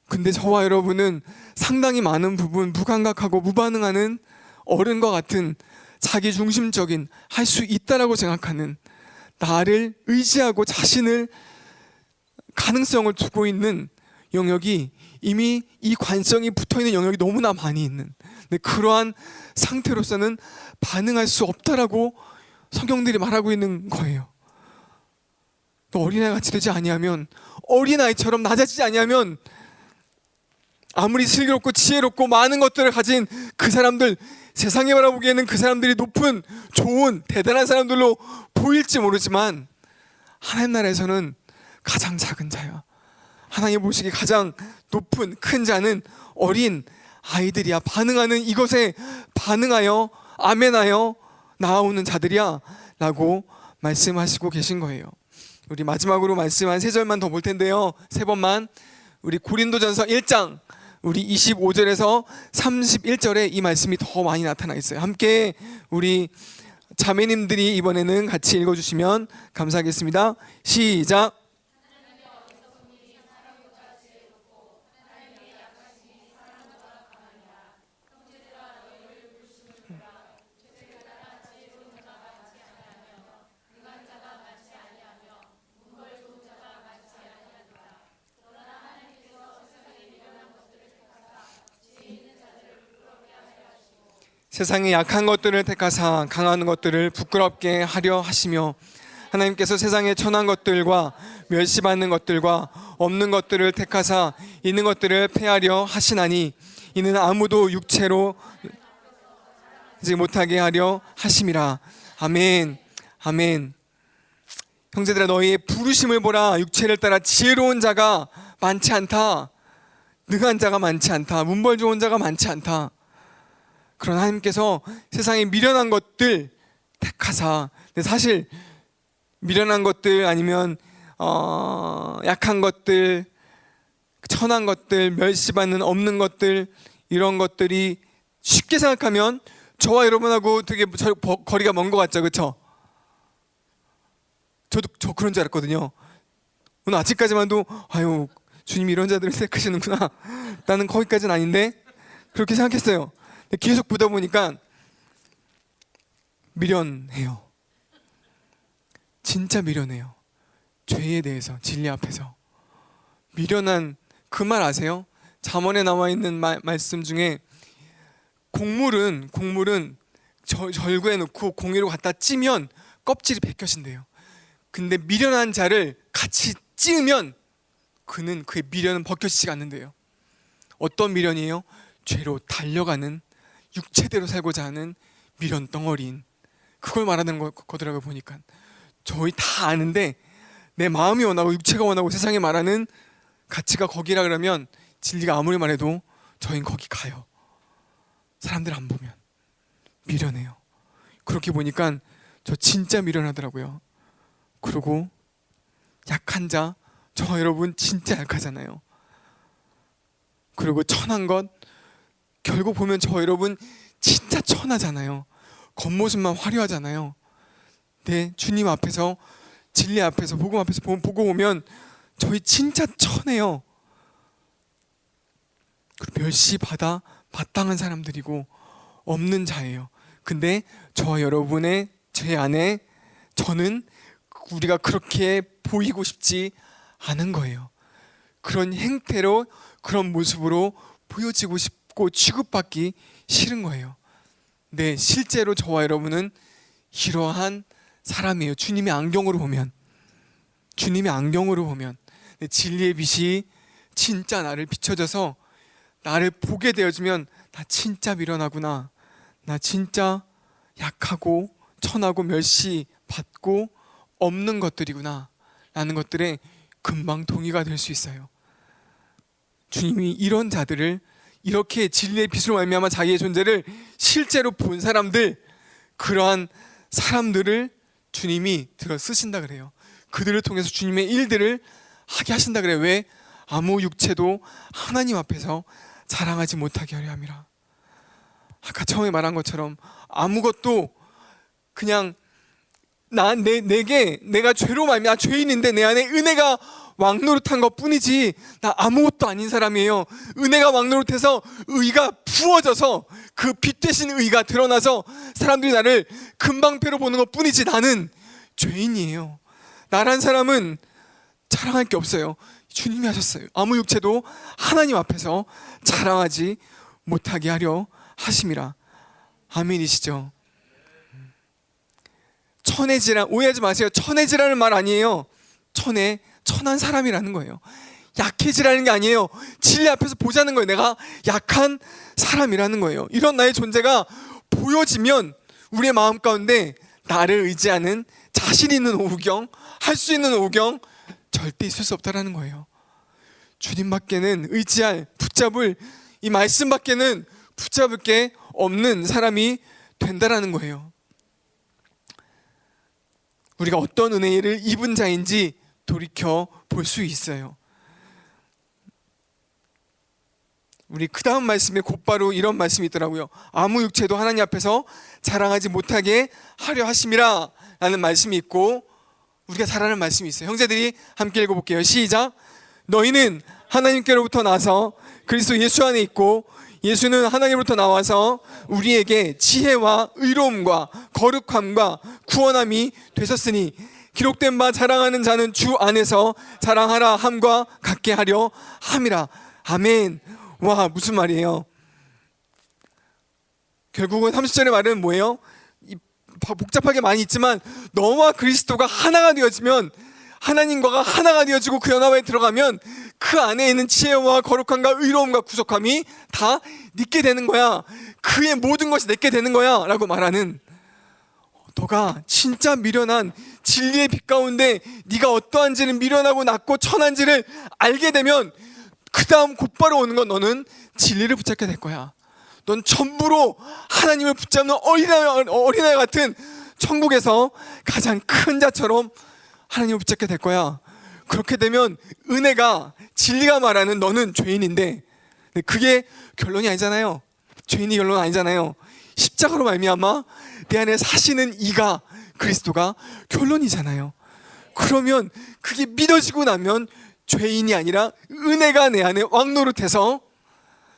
근데 저와 여러분은 상당히 많은 부분 무감각하고 무반응하는 어른과 같은 자기중심적인, 할 수 있다라고 생각하는, 나를 의지하고 자신을 가능성을 두고 있는 영역이, 이미 이 관성이 붙어있는 영역이 너무나 많이 있는, 근데 그러한 상태로서는 반응할 수 없다라고 성경들이 말하고 있는 거예요. 또 어린아이 같이 되지 아니하면, 어린아이처럼 낮아지지 아니하면, 아무리 슬기롭고 지혜롭고 많은 것들을 가진 그 사람들, 세상에 바라보기에는 그 사람들이 높은, 좋은, 대단한 사람들로 보일지 모르지만 하나님 나라에서는 가장 작은 자야. 하나님 보시기에 가장 높은, 큰 자는 어린 아이들이야. 반응하는, 이것에 반응하여 아멘하여 나아오는 자들이야 라고 말씀하시고 계신 거예요. 우리 마지막으로 말씀 한 3절만 더 볼 텐데요, 3번만. 우리 고린도전서 1장 우리 25절에서 31절에 이 말씀이 더 많이 나타나 있어요. 함께 우리 자매님들이 이번에는 같이 읽어주시면 감사하겠습니다. 시작. 세상의 약한 것들을 택하사 강한 것들을 부끄럽게 하려 하시며, 하나님께서 세상의 천한 것들과 멸시받는 것들과 없는 것들을 택하사 있는 것들을 폐하려 하시나니, 이는 아무도 육체로 하지 못하게 하려 하심이라. 아멘. 아멘. 형제들아, 너희의 부르심을 보라. 육체를 따라 지혜로운 자가 많지 않다. 능한 자가 많지 않다. 문벌 좋은 자가 많지 않다. 그러나 하나님께서 세상에 미련한 것들 택하사, 근데 사실 미련한 것들 아니면 약한 것들, 천한 것들, 멸시받는 없는 것들, 이런 것들이 쉽게 생각하면 저와 여러분하고 되게 거리가 먼 것 같죠, 그렇죠? 저 그런 줄 알았거든요. 오늘 아침까지만도 아유, 주님이 이런 자들을 택하시는구나, 나는 거기까지는 아닌데, 그렇게 생각했어요. 계속 보다 보니까 미련해요. 진짜 미련해요. 죄에 대해서, 진리 앞에서 미련한, 그 말 아세요? 잠언에 나와 있는 말씀 중에 곡물은 절구에 넣고 공이로 갖다 찌면 껍질이 벗겨진대요. 근데 미련한 자를 같이 찌으면 그의 미련은 벗겨지지가 않는데요. 어떤 미련이에요? 죄로 달려가는, 육체대로 살고자 하는 미련 덩어리인, 그걸 말하는 거더라고요. 보니까 저희 다 아는데 내 마음이 원하고 육체가 원하고 세상에 말하는 가치가 거기라 그러면 진리가 아무리 말해도 저희는 거기 가요. 사람들 안 보면 미련해요. 그렇게 보니까 저 진짜 미련하더라고요. 그리고 약한 자, 저 여러분 진짜 약하잖아요. 그리고 천한 것, 결국 보면 저 여러분 진짜 천하잖아요. 겉모습만 화려하잖아요. 네, 주님 앞에서, 진리 앞에서, 복음 앞에서 보고 보면 저희 진짜 천해요. 멸시받아 마땅한 사람들이고 없는 자예요. 근데 저 여러분의, 제 안에 저는 우리가 그렇게 보이고 싶지 않은 거예요. 그런 행태로, 그런 모습으로 보여지고 싶고 취급받기 싫은 거예요. 네, 실제로 저와 여러분은 이러한 사람이에요. 주님의 안경으로 보면, 주님의 안경으로 보면 진리의 빛이 진짜 나를 비춰져서 나를 보게 되어지면 나 진짜 미련하구나, 나 진짜 약하고 천하고 멸시받고 없는 것들이구나 라는 것들에 금방 동의가 될 수 있어요. 주님이 이런 자들을, 이렇게 진리의 빛으로 말미암아 자기의 존재를 실제로 본 사람들, 그러한 사람들을 주님이 들어 쓰신다 그래요. 그들을 통해서 주님의 일들을 하게 하신다 그래요. 왜? 아무 육체도 하나님 앞에서 자랑하지 못하게 하려 함이라. 아까 처음에 말한 것처럼 아무것도 그냥 내가 죄로 말미암아 죄인인데 내 안에 은혜가 왕노릇한 것 뿐이지 나 아무것도 아닌 사람이에요. 은혜가 왕노릇해서 의가 부어져서 그 빛 대신 의가 드러나서 사람들이 나를 금방패로 보는 것 뿐이지 나는 죄인이에요. 나란 사람은 자랑할 게 없어요. 주님이 하셨어요. 아무 육체도 하나님 앞에서 자랑하지 못하게 하려 하심이라. 아멘이시죠? 천혜지라, 오해하지 마세요. 천혜지라는 말 아니에요. 천한 사람이라는 거예요. 약해지라는 게 아니에요. 진리 앞에서 보자는 거예요. 내가 약한 사람이라는 거예요. 이런 나의 존재가 보여지면 우리의 마음 가운데 나를 의지하는 자신 있는 오후경, 할 수 있는 오후경 절대 있을 수 없다라는 거예요. 주님밖에는 의지할, 붙잡을, 이 말씀밖에는 붙잡을 게 없는 사람이 된다라는 거예요. 우리가 어떤 은혜를 입은 자인지 돌이켜 볼 수 있어요. 우리 그 다음 말씀에 곧바로 이런 말씀이 있더라고요. 아무 육체도 하나님 앞에서 자랑하지 못하게 하려 하심이라 라는 말씀이 있고, 우리가 잘 아는 말씀이 있어요. 형제들이 함께 읽어볼게요. 시작. 너희는 하나님께로부터 나서 그리스도 예수 안에 있고 예수는 하나님으로부터 나와서 우리에게 지혜와 의로움과 거룩함과 구원함이 되셨으니 기록된 바 자랑하는 자는 주 안에서 자랑하라 함과 같게 하려 함이라. 아멘. 와, 무슨 말이에요? 결국은 30절의 말은 뭐예요? 복잡하게 많이 있지만 너와 그리스도가 하나가 되어지면, 하나님과가 하나가 되어지고 그 연합에 들어가면 그 안에 있는 지혜와 거룩함과 의로움과 구속함이 다 내게 되는 거야. 그의 모든 것이 내게 되는 거야 라고 말하는, 너가 진짜 미련한 진리의 빛 가운데 네가 어떠한지는 미련하고 낮고 천한지를 알게 되면 그 다음 곧바로 오는 건 너는 진리를 붙잡게 될 거야. 넌 전부로 하나님을 붙잡는 어린아이 같은 천국에서 가장 큰 자처럼 하나님을 붙잡게 될 거야. 그렇게 되면 은혜가, 진리가 말하는 너는 죄인인데, 그게 결론이 아니잖아요. 죄인이 결론 아니잖아요. 십자가로 말미암아 내 안에 사시는 이가, 그리스도가 결론이잖아요. 그러면 그게 믿어지고 나면 죄인이 아니라 은혜가 내 안에 왕노릇해서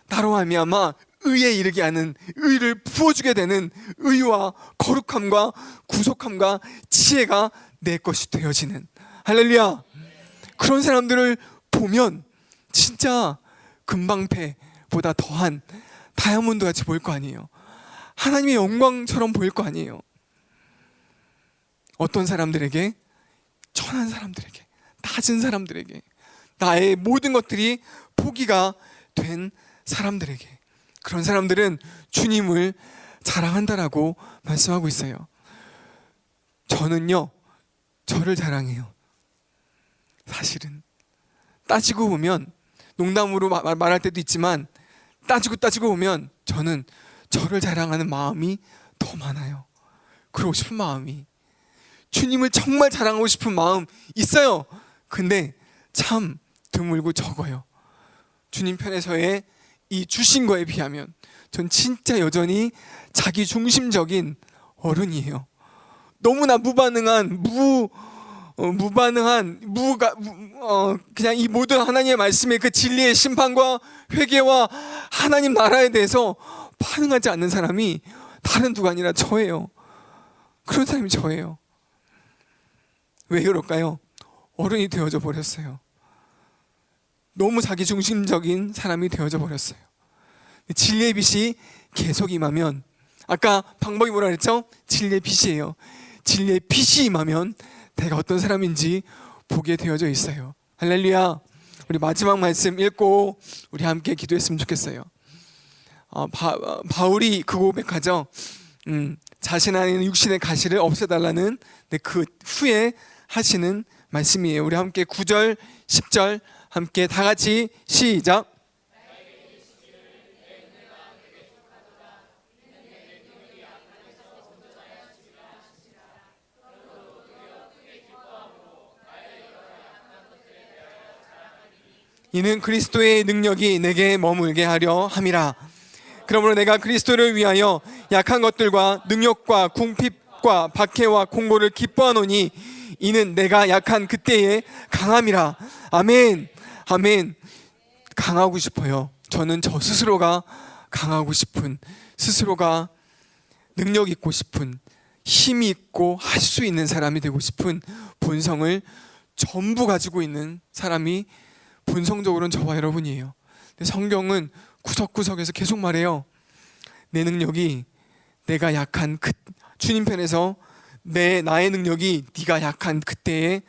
나로 말미암아 의에 이르게 하는, 의를 부어주게 되는 의와 거룩함과 구속함과 지혜가 내 것이 되어지는, 할렐루야. 그런 사람들을 보면 진짜 금방패보다 더한 다이아몬드 같이 보일 거 아니에요. 하나님의 영광처럼 보일 거 아니에요. 어떤 사람들에게? 천한 사람들에게, 낮은 사람들에게 나의 모든 것들이 포기가 된 사람들에게. 그런 사람들은 주님을 자랑한다라고 말씀하고 있어요. 저는요, 저를 자랑해요. 사실은 따지고 보면, 농담으로 말할 때도 있지만 따지고 보면 저는 저를 자랑하는 마음이 더 많아요. 그러고 싶은 마음이, 주님을 정말 자랑하고 싶은 마음 있어요. 근데 참 드물고 적어요. 주님 편에서의 이 주신 거에 비하면 전 진짜 여전히 자기중심적인 어른이에요. 너무나 그냥 이 모든 하나님의 말씀의 그 진리의 심판과 회개와 하나님 나라에 대해서 반응하지 않는 사람이 다른 누가 아니라 저예요. 그런 사람이 저예요. 왜 그럴까요? 어른이 되어져 버렸어요. 너무 자기중심적인 사람이 되어져 버렸어요. 진리의 빛이 계속 임하면, 아까 방법이 뭐라 그랬죠? 진리의 빛이에요. 진리의 빛이 임하면 내가 어떤 사람인지 보게 되어져 있어요. 할렐루야. 우리 마지막 말씀 읽고 우리 함께 기도했으면 좋겠어요. 바울이 그 고백하죠. 자신 안에 있는 육신의 가시를 없애달라는, 그 후에 하시는 말씀이에요. 우리 함께 9절 10절 함께 다 같이 시작. 이는 그리스도의 능력이 내게 머물게 하려 함이라. 그러므로 내가 그리스도를 위하여 약한 것들과 능력과 궁핍과 박해와 공고를 기뻐하노니 이는 내가 약한 그때에 강함이라. 아멘. 아멘. 강하고 싶어요. 저는 저 스스로가 강하고 싶은, 스스로가 능력 있고 싶은, 힘이 있고 할 수 있는 사람이 되고 싶은 본성을 전부 가지고 있는 사람이 본성적으로는 저와 여러분이에요. 근데 성경은 구석구석에서 계속 말해요. 내 능력이 내가 약한 주님 편에서 나의 능력이 네가 약한 그때에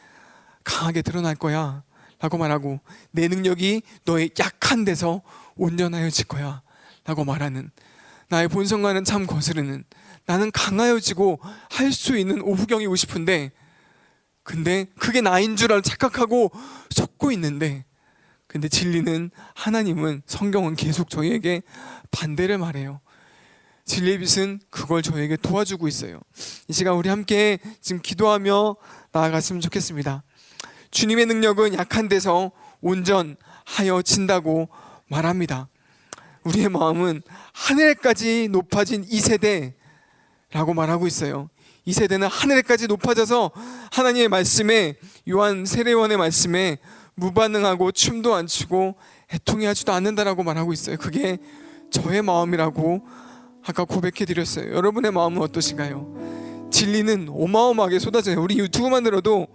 강하게 드러날 거야 라고 말하고, 내 능력이 너의 약한 데서 온전하여질 거야 라고 말하는, 나의 본성과는 참 거스르는, 나는 강하여지고 할 수 있는 오후경이고 싶은데, 근데 그게 나인 줄 착각하고 속고 있는데, 근데 진리는, 하나님은, 성경은 계속 저희에게 반대를 말해요. 진리의 빛은 그걸 저에게 도와주고 있어요. 이 시간 우리 함께 지금 기도하며 나아갔으면 좋겠습니다. 주님의 능력은 약한 데서 온전하여진다고 말합니다. 우리의 마음은 하늘에까지 높아진 이 세대라고 말하고 있어요. 이 세대는 하늘에까지 높아져서 하나님의 말씀에, 요한 세례요한의 말씀에 무반응하고 춤도 안 추고 애통해하지도 않는다라고 말하고 있어요. 그게 저의 마음이라고 아까 고백해 드렸어요. 여러분의 마음은 어떠신가요? 진리는 어마어마하게 쏟아져요. 우리 유튜브만 들어도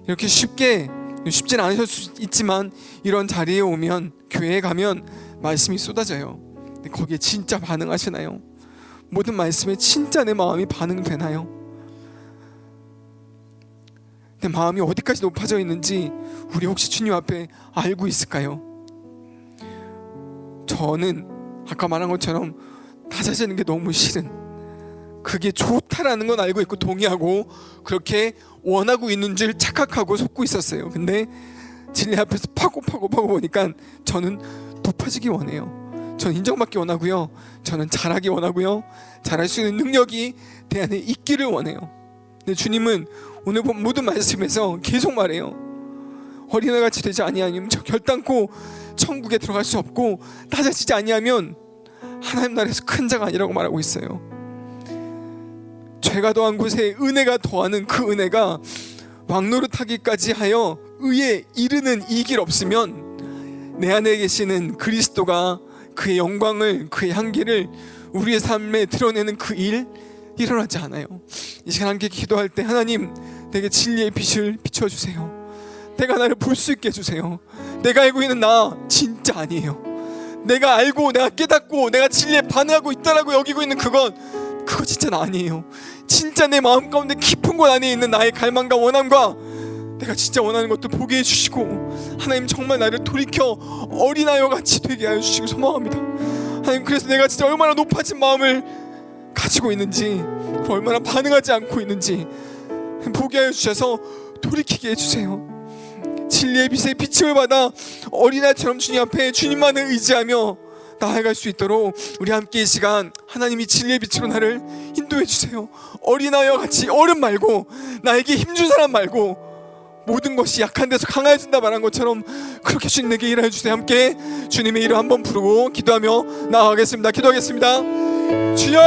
이렇게 쉽진 않으실 수 있지만, 이런 자리에 오면, 교회에 가면 말씀이 쏟아져요. 근데 거기에 진짜 반응하시나요? 모든 말씀에 진짜 내 마음이 반응되나요? 내 마음이 어디까지 높아져 있는지 우리 혹시 주님 앞에 알고 있을까요? 저는 아까 말한 것처럼 낮아지는 게 너무 싫은, 그게 좋다라는 건 알고 있고 동의하고 그렇게 원하고 있는 줄 착각하고 속고 있었어요. 근데 진리 앞에서 파고 보니까 저는 높아지기 원해요. 저는 인정받기 원하고요. 저는 잘하기 원하고요. 잘할 수 있는 능력이 내 안에 있기를 원해요. 근데 주님은 오늘 본 모든 말씀에서 계속 말해요. 어린아이같이 되지 아니하면 결단코 천국에 들어갈 수 없고, 낮아지지 아니하면 하나님 나라에서 큰 자가 아니라고 말하고 있어요. 죄가 더한 곳에 은혜가 더하는 그 은혜가 왕노릇하기까지 하여 의에 이르는 이 길 없으면 내 안에 계시는 그리스도가 그의 영광을, 그의 향기를 우리의 삶에 드러내는 그 일 일어나지 않아요. 이 시간 함께 기도할 때, 하나님 내게 진리의 빛을 비춰주세요. 내가 나를 볼 수 있게 해주세요. 내가 알고 있는 나 진짜 아니에요. 내가 알고 내가 깨닫고 내가 진리에 반응하고 있다라고 여기고 있는 그거 진짜 나 아니에요. 진짜 내 마음 가운데 깊은 곳 안에 있는 나의 갈망과 원함과 내가 진짜 원하는 것도 보게 해주시고, 하나님 정말 나를 돌이켜 어린아이와 같이 되게 하여 주시고 소망합니다. 하나님, 그래서 내가 진짜 얼마나 높아진 마음을 가지고 있는지, 얼마나 반응하지 않고 있는지 보게 하여 주셔서 돌이키게 해주세요. 진리의 빛에 비침을 받아 어린아이처럼 주님 앞에 주님만을 의지하며 나아갈 수 있도록 우리 함께 이 시간 하나님이 진리의 빛으로 나를 인도해 주세요. 어린아이와 같이 어른 말고, 나에게 힘준 사람 말고, 모든 것이 약한 데서 강해진다 말한 것처럼 그렇게 주님 내게 일하여 주세요. 함께 주님의 이름 한번 부르고 기도하며 나아가겠습니다. 기도하겠습니다. 주여,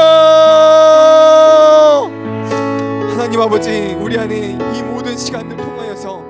하나님 아버지, 우리 안에 이 모든 시간을 통하여서